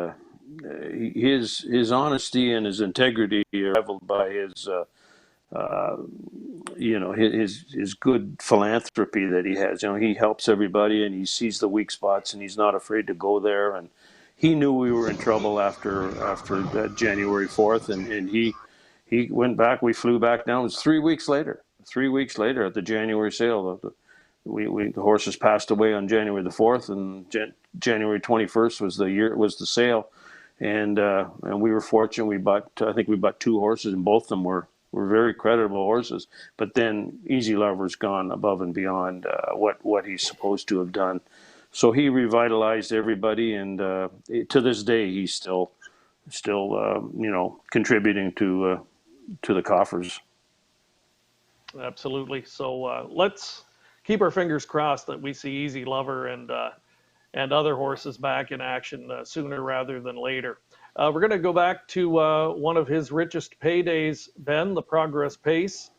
his honesty and his integrity are rivaled by his his good philanthropy that he has. He helps everybody, and he sees the weak spots, and he's not afraid to go there. And he knew we were in trouble after that January 4th, and he went back. We flew back down. It was 3 weeks later. 3 weeks later at the January sale, the horses passed away on January the 4th, and January 21st was the sale, and we were fortunate. I think we bought 2 horses, and both of them were very creditable horses. But then Easy Lover's gone above and beyond what he's supposed to have done. So he revitalized everybody, and to this day he's still contributing to the coffers. Absolutely. So let's keep our fingers crossed that we see Easy Lover and other horses back in action sooner rather than later. We're going to go back to one of his richest paydays, Ben, the Progress Pace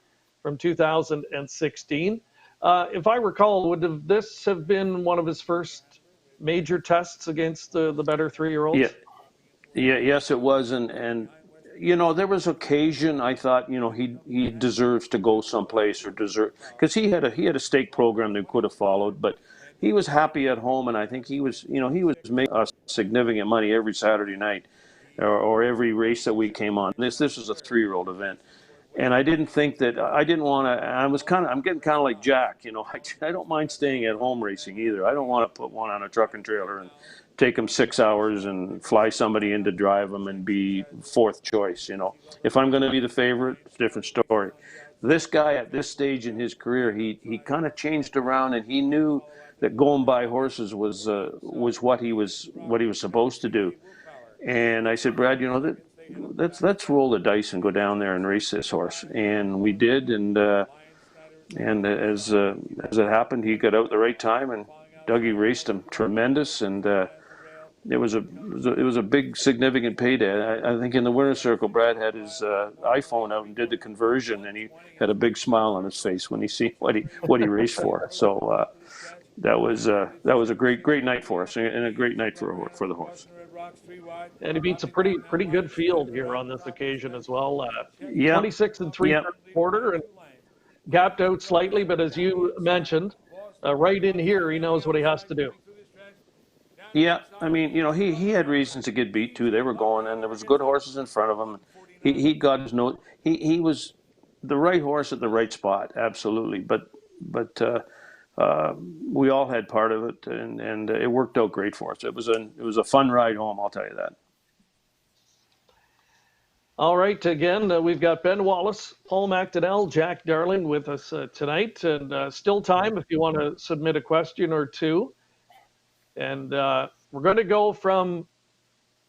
from 2016. If I recall, would this have been one of his first major tests against the better 3-year-olds? Yes, it was, and there was occasion I thought he deserves to go someplace because he had a stake program that could have followed, but he was happy at home, and I think he was making us significant money every Saturday night or every race that we came on. This was a 3-year-old event. And I didn't think that I didn't want to. I'm getting kind of like Jack, I don't mind staying at home racing either. I don't want to put one on a truck and trailer and take them 6 hours and fly somebody in to drive them and be 4th choice. If I'm going to be the favorite, it's a different story. This guy at this stage in his career, he kind of changed around, and he knew that going by horses was what he was supposed to do. And I said, Brad, let's roll the dice and go down there and race this horse. And we did, and as it happened, he got out the right time, and Dougie raced him tremendous, and it was a big significant payday. I think in the winner's circle, Brad had his iPhone out and did the conversion, and he had a big smile on his face when he see what he raced for. So that was a great night for us, and a great night for the horse. And he beats a pretty good field here on this occasion as well. 26 and 3/4, and gapped out slightly, but as you mentioned, right in here, he knows what he has to do. Yeah, I mean, he had reasons to get beat too. They were going, and there was good horses in front of him. He got his note. He was the right horse at the right spot, absolutely. But we all had part of it, and it worked out great for us. It was a fun ride home, I'll tell you that. All right, again, we've got Ben Wallace, Paul McDonnell, Jack Darling with us tonight, and still time if you want to submit a question or two. And we're going to go from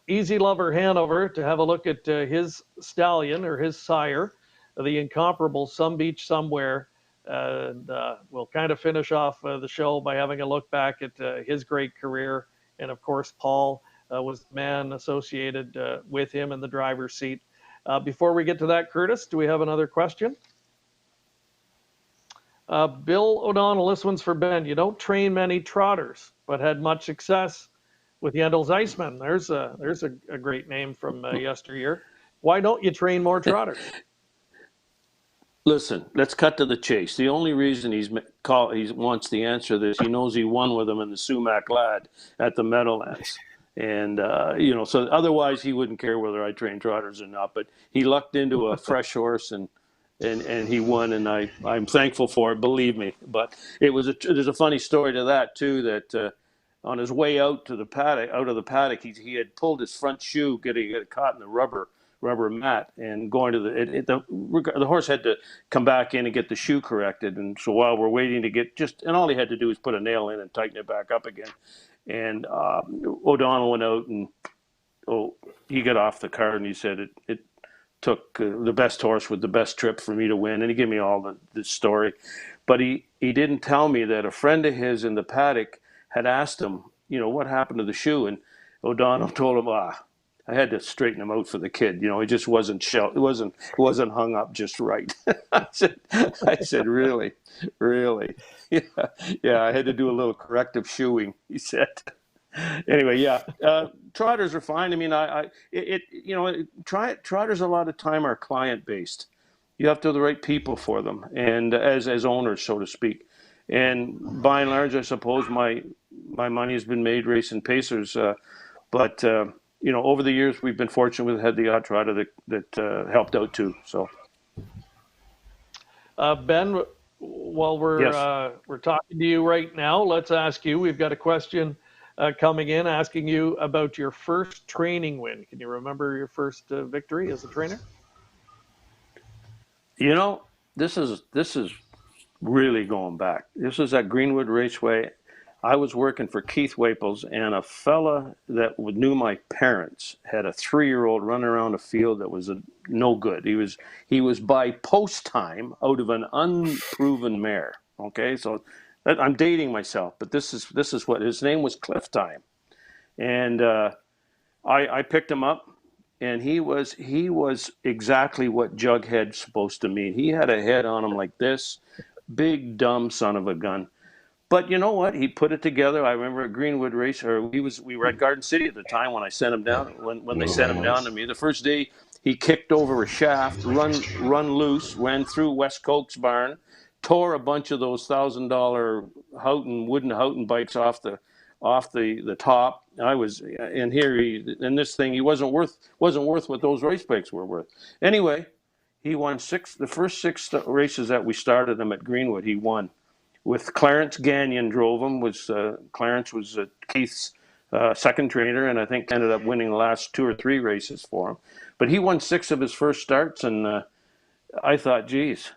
Easy Lover Hanover to have a look at his stallion or his sire, the incomparable Some Beach Somewhere. And we'll kind of finish off the show by having a look back at his great career. And of course, Paul was the man associated with him in the driver's seat. Before we get to that, Curtis, do we have another question? Bill O'Donnell, this one's for Ben. You don't train many trotters, but had much success with Yendel's Iceman. There's a great name from yesteryear. Why don't you train more trotters? Listen, let's cut to the chase. The only reason he wants the answer to this, he knows he won with him in the Sumac Lad at the Meadowlands. And, so otherwise he wouldn't care whether I train trotters or not. But he lucked into a fresh horse, and and he won, and I'm thankful for it, believe me. But there's a funny story to that too, that on his way out of the paddock, he had pulled his front shoe, getting caught in the rubber mat, and going to the horse had to come back in and get the shoe corrected. And so while we're waiting to and all he had to do was put a nail in and tighten it back up again. And O'Donnell went out, and he got off the car, and he said it took the best horse with the best trip for me to win, and he gave me all the story. But he didn't tell me that a friend of his in the paddock had asked him, what happened to the shoe, and O'Donnell told him, I had to straighten him out for the kid. He just wasn't wasn't hung up just right. I said, really? Yeah, I had to do a little corrective shoeing, he said. Anyway, yeah, trotters are fine. I mean, trotters a lot of time are client based. You have to have the right people for them, and as owners, so to speak. And by and large, I suppose my money has been made racing pacers. But over the years, we've been fortunate. We've had the odd trotter that helped out too. So, Ben, while we're talking to you right now, let's ask you. We've got a question coming in asking you about your first training win. Can you remember your first victory as a trainer? This is really going back. This is at Greenwood Raceway. I was working for Keith Waples, and a fella that knew my parents had a 3-year-old running around a field that was no good. He was by post time out of an unproven mare. Okay, so I'm dating myself, but this is what his name was. Cliff Time, and I picked him up, and he was exactly what Jughead's supposed to mean. He had a head on him like this, big dumb son of a gun. But you know what? He put it together. I remember at Greenwood Race, we were at Garden City at the time when I sent him down. When they sent him down to me, the first day he kicked over a shaft, run loose, ran through West Coke's barn, tore a bunch of those $1,000 wooden Houghton bikes off the top. I was in here. This thing, he wasn't worth what those race bikes were worth. Anyway, he won the first 6 races that we started him at Greenwood. He won. With Clarence Gagnon drove him. Clarence was Keith's second trainer, and I think ended up winning the last 2 or 3 races for him. But he won 6 of his first starts, and I thought, geez,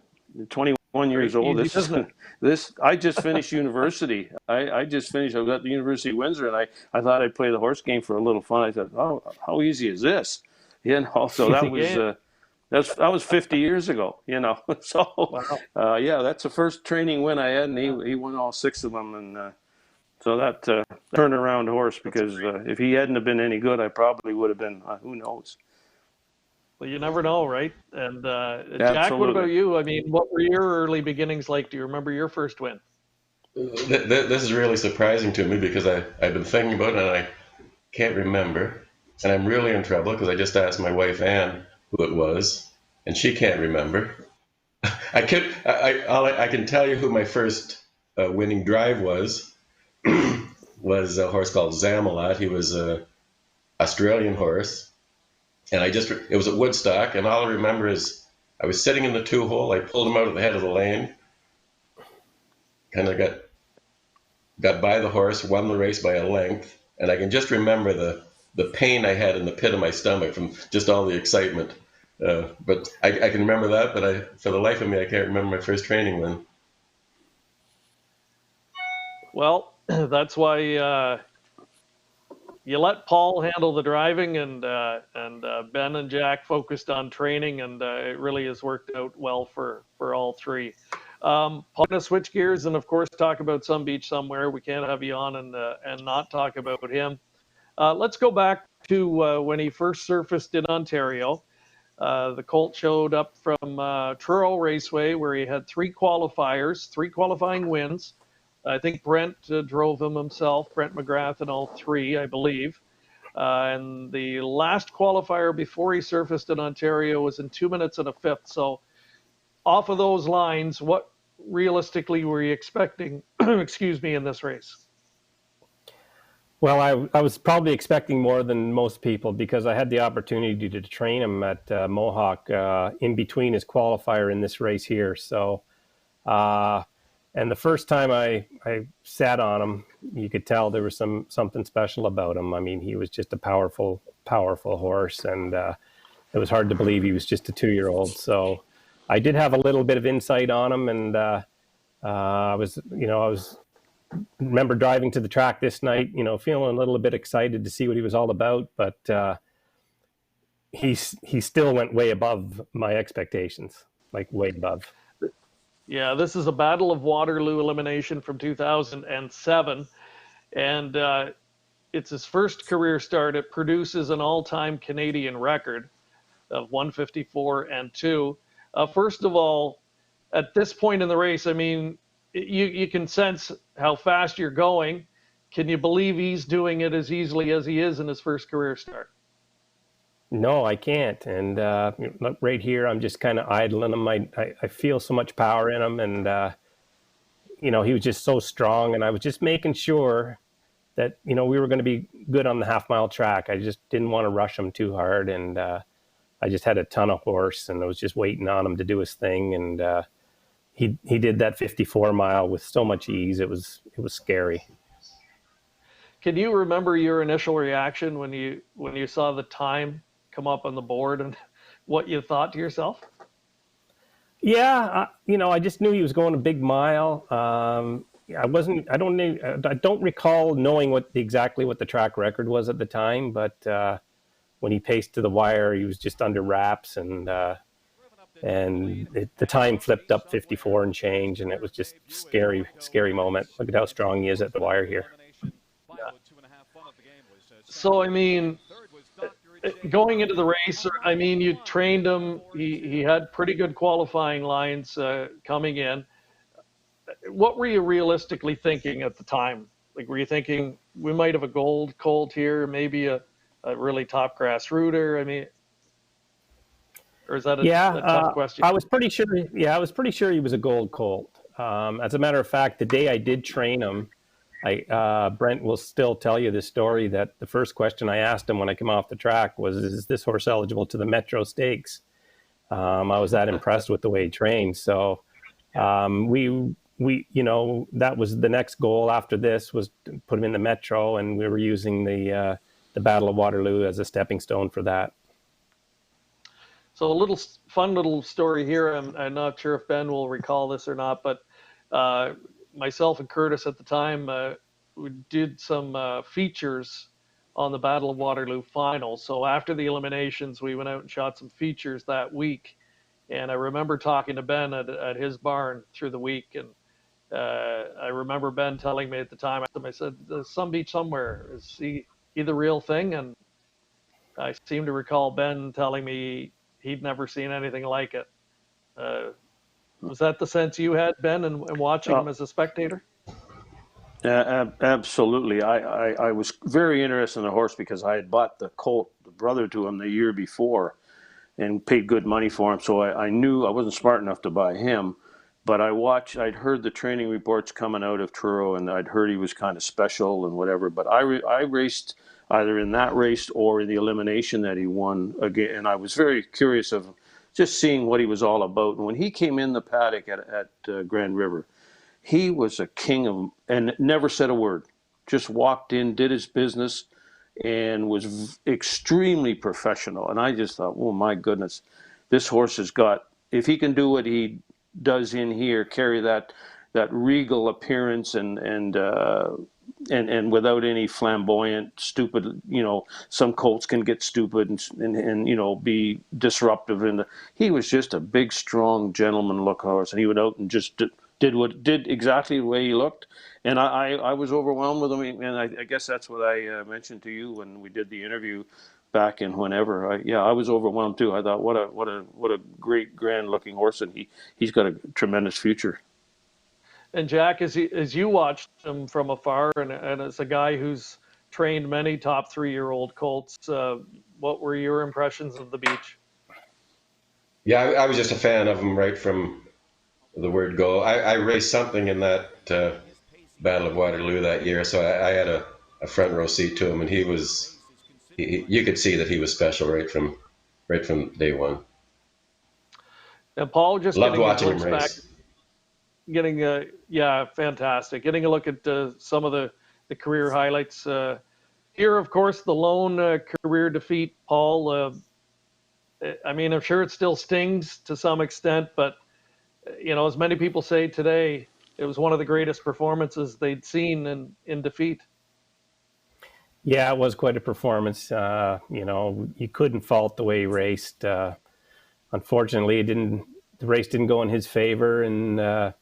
21 years old. I just finished university. I just finished. I was at the University of Windsor, and I thought I'd play the horse game for a little fun. I thought, oh, how easy is this? So that was. That was 50 years ago, So, wow. That's the first training win I had, and he won all 6 of them, and so that turned around horse, because if he hadn't have been any good, I probably would have been. Who knows? Well, you never know, right? And Jack, what about you? I mean, what were your early beginnings like? Do you remember your first win? This is really surprising to me, because I've been thinking about it and I can't remember, and I'm really in trouble because I just asked my wife Ann who it was, and she can't remember. I can tell you who my first winning drive was. Was a horse called Zamalot. He was a Australian horse, and it was at Woodstock, and all I remember is I was sitting in the 2-hole. I pulled him out at the head of the lane, kind of got by the horse, won the race by a length, and I can just remember the pain I had in the pit of my stomach from just all the excitement. But I can remember that, but for the life of me, I can't remember my first training win. Well, that's why you let Paul handle the driving, and Ben and Jack focused on training, and it really has worked out well for all 3. Paul, I'm going to switch gears and, of course, talk about Some Beach Somewhere. We can't have you on and not talk about him. Let's go back to when he first surfaced in Ontario. The colt showed up from Truro Raceway, where he had 3 qualifiers, 3 qualifying wins. I think Brent drove him himself, Brent McGrath in all 3, I believe. And the last qualifier before he surfaced in Ontario was in 2 minutes and a fifth. So off of those lines, what realistically were you expecting, in this race? Well, I was probably expecting more than most people because I had the opportunity to train him at Mohawk in between his qualifier in this race here. So, and the first time I sat on him, you could tell there was something special about him. I mean, he was just a powerful horse, and it was hard to believe he was just a 2-year-old. So, I did have a little bit of insight on him, and I was remember driving to the track this night, feeling a little bit excited to see what he was all about, but he still went way above my expectations, like way above. Yeah, this is a Battle of Waterloo elimination from 2007, and it's his first career start. It produces an all-time Canadian record of 154 and 2. First of all, at this point in the race, I mean, you can sense how fast you're going. Can you believe he's doing it as easily as he is in his first career start? No, I can't. And right here, I'm just kind of idling him. I feel so much power in him, and he was just so strong. And I was just making sure that we were going to be good on the half-mile track. I just didn't want to rush him too hard, and I just had a ton of horse, and I was just waiting on him to do his thing. And he did that 54 mile with so much ease. It was scary. Can you remember your initial reaction when you saw the time come up on the board and what you thought to yourself? Yeah, I just knew he was going a big mile. I don't recall knowing exactly what the track record was at the time, but when he paced to the wire, he was just under wraps, and the time flipped up 54 and change, and it was just scary moment. Look at how strong he is at the wire here. Yeah. So, I mean, going into the race, I mean, you trained him. He had pretty good qualifying lines coming in. What were you realistically thinking at the time? Like, were you thinking we might have a gold colt here, maybe a really top grass rooter? I mean, or is that a tough question? I was pretty sure. Yeah, I was pretty sure he was a gold colt. As a matter of fact, the day I did train him, Brent will still tell you this story, that the first question I asked him when I came off the track was, "Is this horse eligible to the Metro Stakes?" I was that impressed with the way he trained. So we that was the next goal after this, was to put him in the Metro, and we were using the Battle of Waterloo as a stepping stone for that. So a fun little story here. I'm not sure if Ben will recall this or not, but myself and Curtis at the time, we did some features on the Battle of Waterloo final. So after the eliminations, we went out and shot some features that week. And I remember talking to Ben at his barn through the week. And I remember Ben telling me at the time, I said, "There's some beach somewhere. Is he the real thing?" And I seem to recall Ben telling me he'd never seen anything like it. Was that the sense you had, Ben, and watching him as a spectator? Absolutely. I was very interested in the horse because I had bought the colt, the brother to him, the year before, and paid good money for him. So I knew I wasn't smart enough to buy him, but I'd heard the training reports coming out of Truro, and I'd heard he was kind of special and whatever. But I raced either in that race or in the elimination that he won again, and I was very curious of just seeing what he was all about. And when he came in the paddock at Grand River, he was a king of, and never said a word. Just walked in, did his business, and was extremely professional. And I just thought, oh my goodness, this horse has got, if he can do what he does in here, carry that regal appearance and without any flamboyant, stupid, some colts can get stupid and be disruptive. And he was just a big, strong, gentleman look horse, and he went out and just did exactly the way he looked. And I was overwhelmed with him, and I guess that's what I mentioned to you when we did the interview back in whenever. I was overwhelmed too. I thought, what a great, grand looking horse, and he's got a tremendous future. And Jack, as you watched him from afar, and as a guy who's trained many top 3-year-old colts, what were your impressions of the beach? Yeah, I was just a fan of him right from the word go. I raced something in that Battle of Waterloo that year, so I had a a front row seat to him, and you could see that he was special right from day one. And Paul, just Loved getting watching him back, race. fantastic. Getting a look at some of the career highlights. Here, of course, the lone career defeat, Paul. I mean, I'm sure it still stings to some extent, but, as many people say today, it was one of the greatest performances they'd seen in defeat. Yeah, it was quite a performance. You couldn't fault the way he raced. Unfortunately, the race didn't go in his favor, and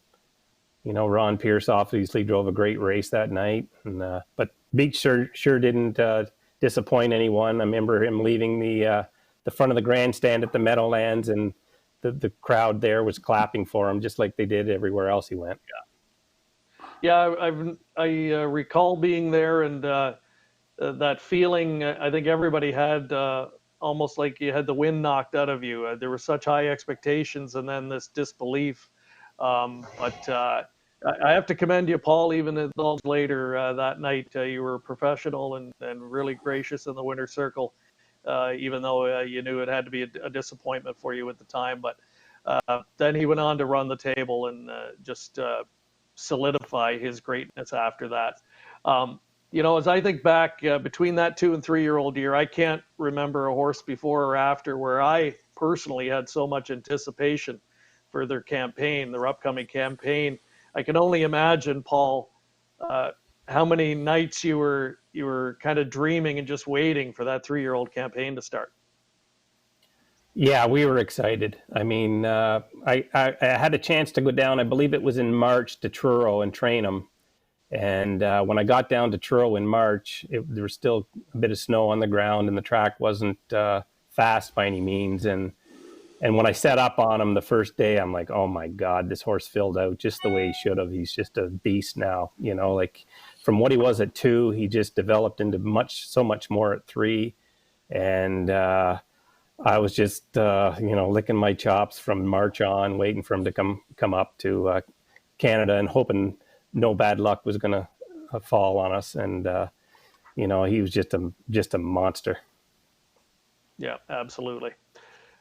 Ron Pierce obviously drove a great race that night. But Beach sure didn't disappoint anyone. I remember him leaving the front of the grandstand at the Meadowlands, and the crowd there was clapping for him, just like they did everywhere else he went. Yeah, I recall being there, and that feeling I think everybody had, almost like you had the wind knocked out of you. There were such high expectations, and then this disbelief. But I have to commend you, Paul, even later that night. You were professional and really gracious in the winner's circle, even though you knew it had to be a disappointment for you at the time. But then he went on to run the table and just solidify his greatness after that. As I think back between that 2 and 3 year old year, I can't remember a horse before or after where I personally had so much anticipation for their upcoming campaign. I can only imagine, Paul, how many nights you were kind of dreaming and just waiting for that 3 year old campaign to start. Yeah, we were excited. I mean, I had a chance to go down, I believe it was in March, to Truro and train him. And when I got down to Truro in March, there was still a bit of snow on the ground, and the track wasn't fast by any means. And when I set up on him the first day, I'm like, oh my God, this horse filled out just the way he should have. He's just a beast now. Like from what he was at 2, he just developed into so much more at 3. And I was just, licking my chops from March on, waiting for him to come up to Canada and hoping no bad luck was going to fall on us. And, he was just a monster. Yeah, absolutely.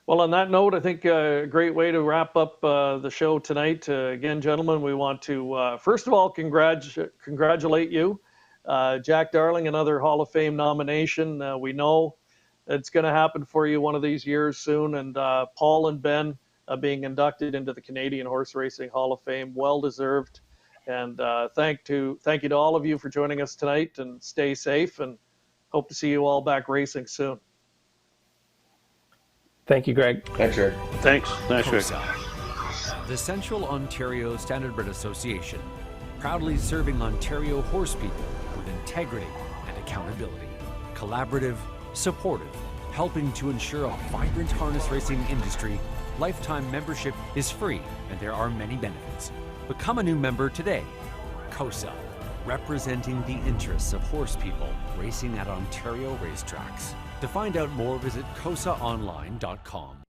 Well, on that note, I think a great way to wrap up the show tonight. Again, gentlemen, we want to, first of all, congratulate you. Jack Darling, another Hall of Fame nomination. We know it's going to happen for you one of these years soon. And Paul and Ben being inducted into the Canadian Horse Racing Hall of Fame, well-deserved. And thank you to all of you for joining us tonight, and stay safe, and hope to see you all back racing soon. Thank you, Greg. Thanks, Greg. Thanks, Greg. COSA, the Central Ontario Standardbred Association, proudly serving Ontario horse people with integrity and accountability. Collaborative, supportive, helping to ensure a vibrant harness racing industry. Lifetime membership is free, and there are many benefits. Become a new member today. COSA, representing the interests of horse people racing at Ontario racetracks. To find out more, visit COSAonline.com.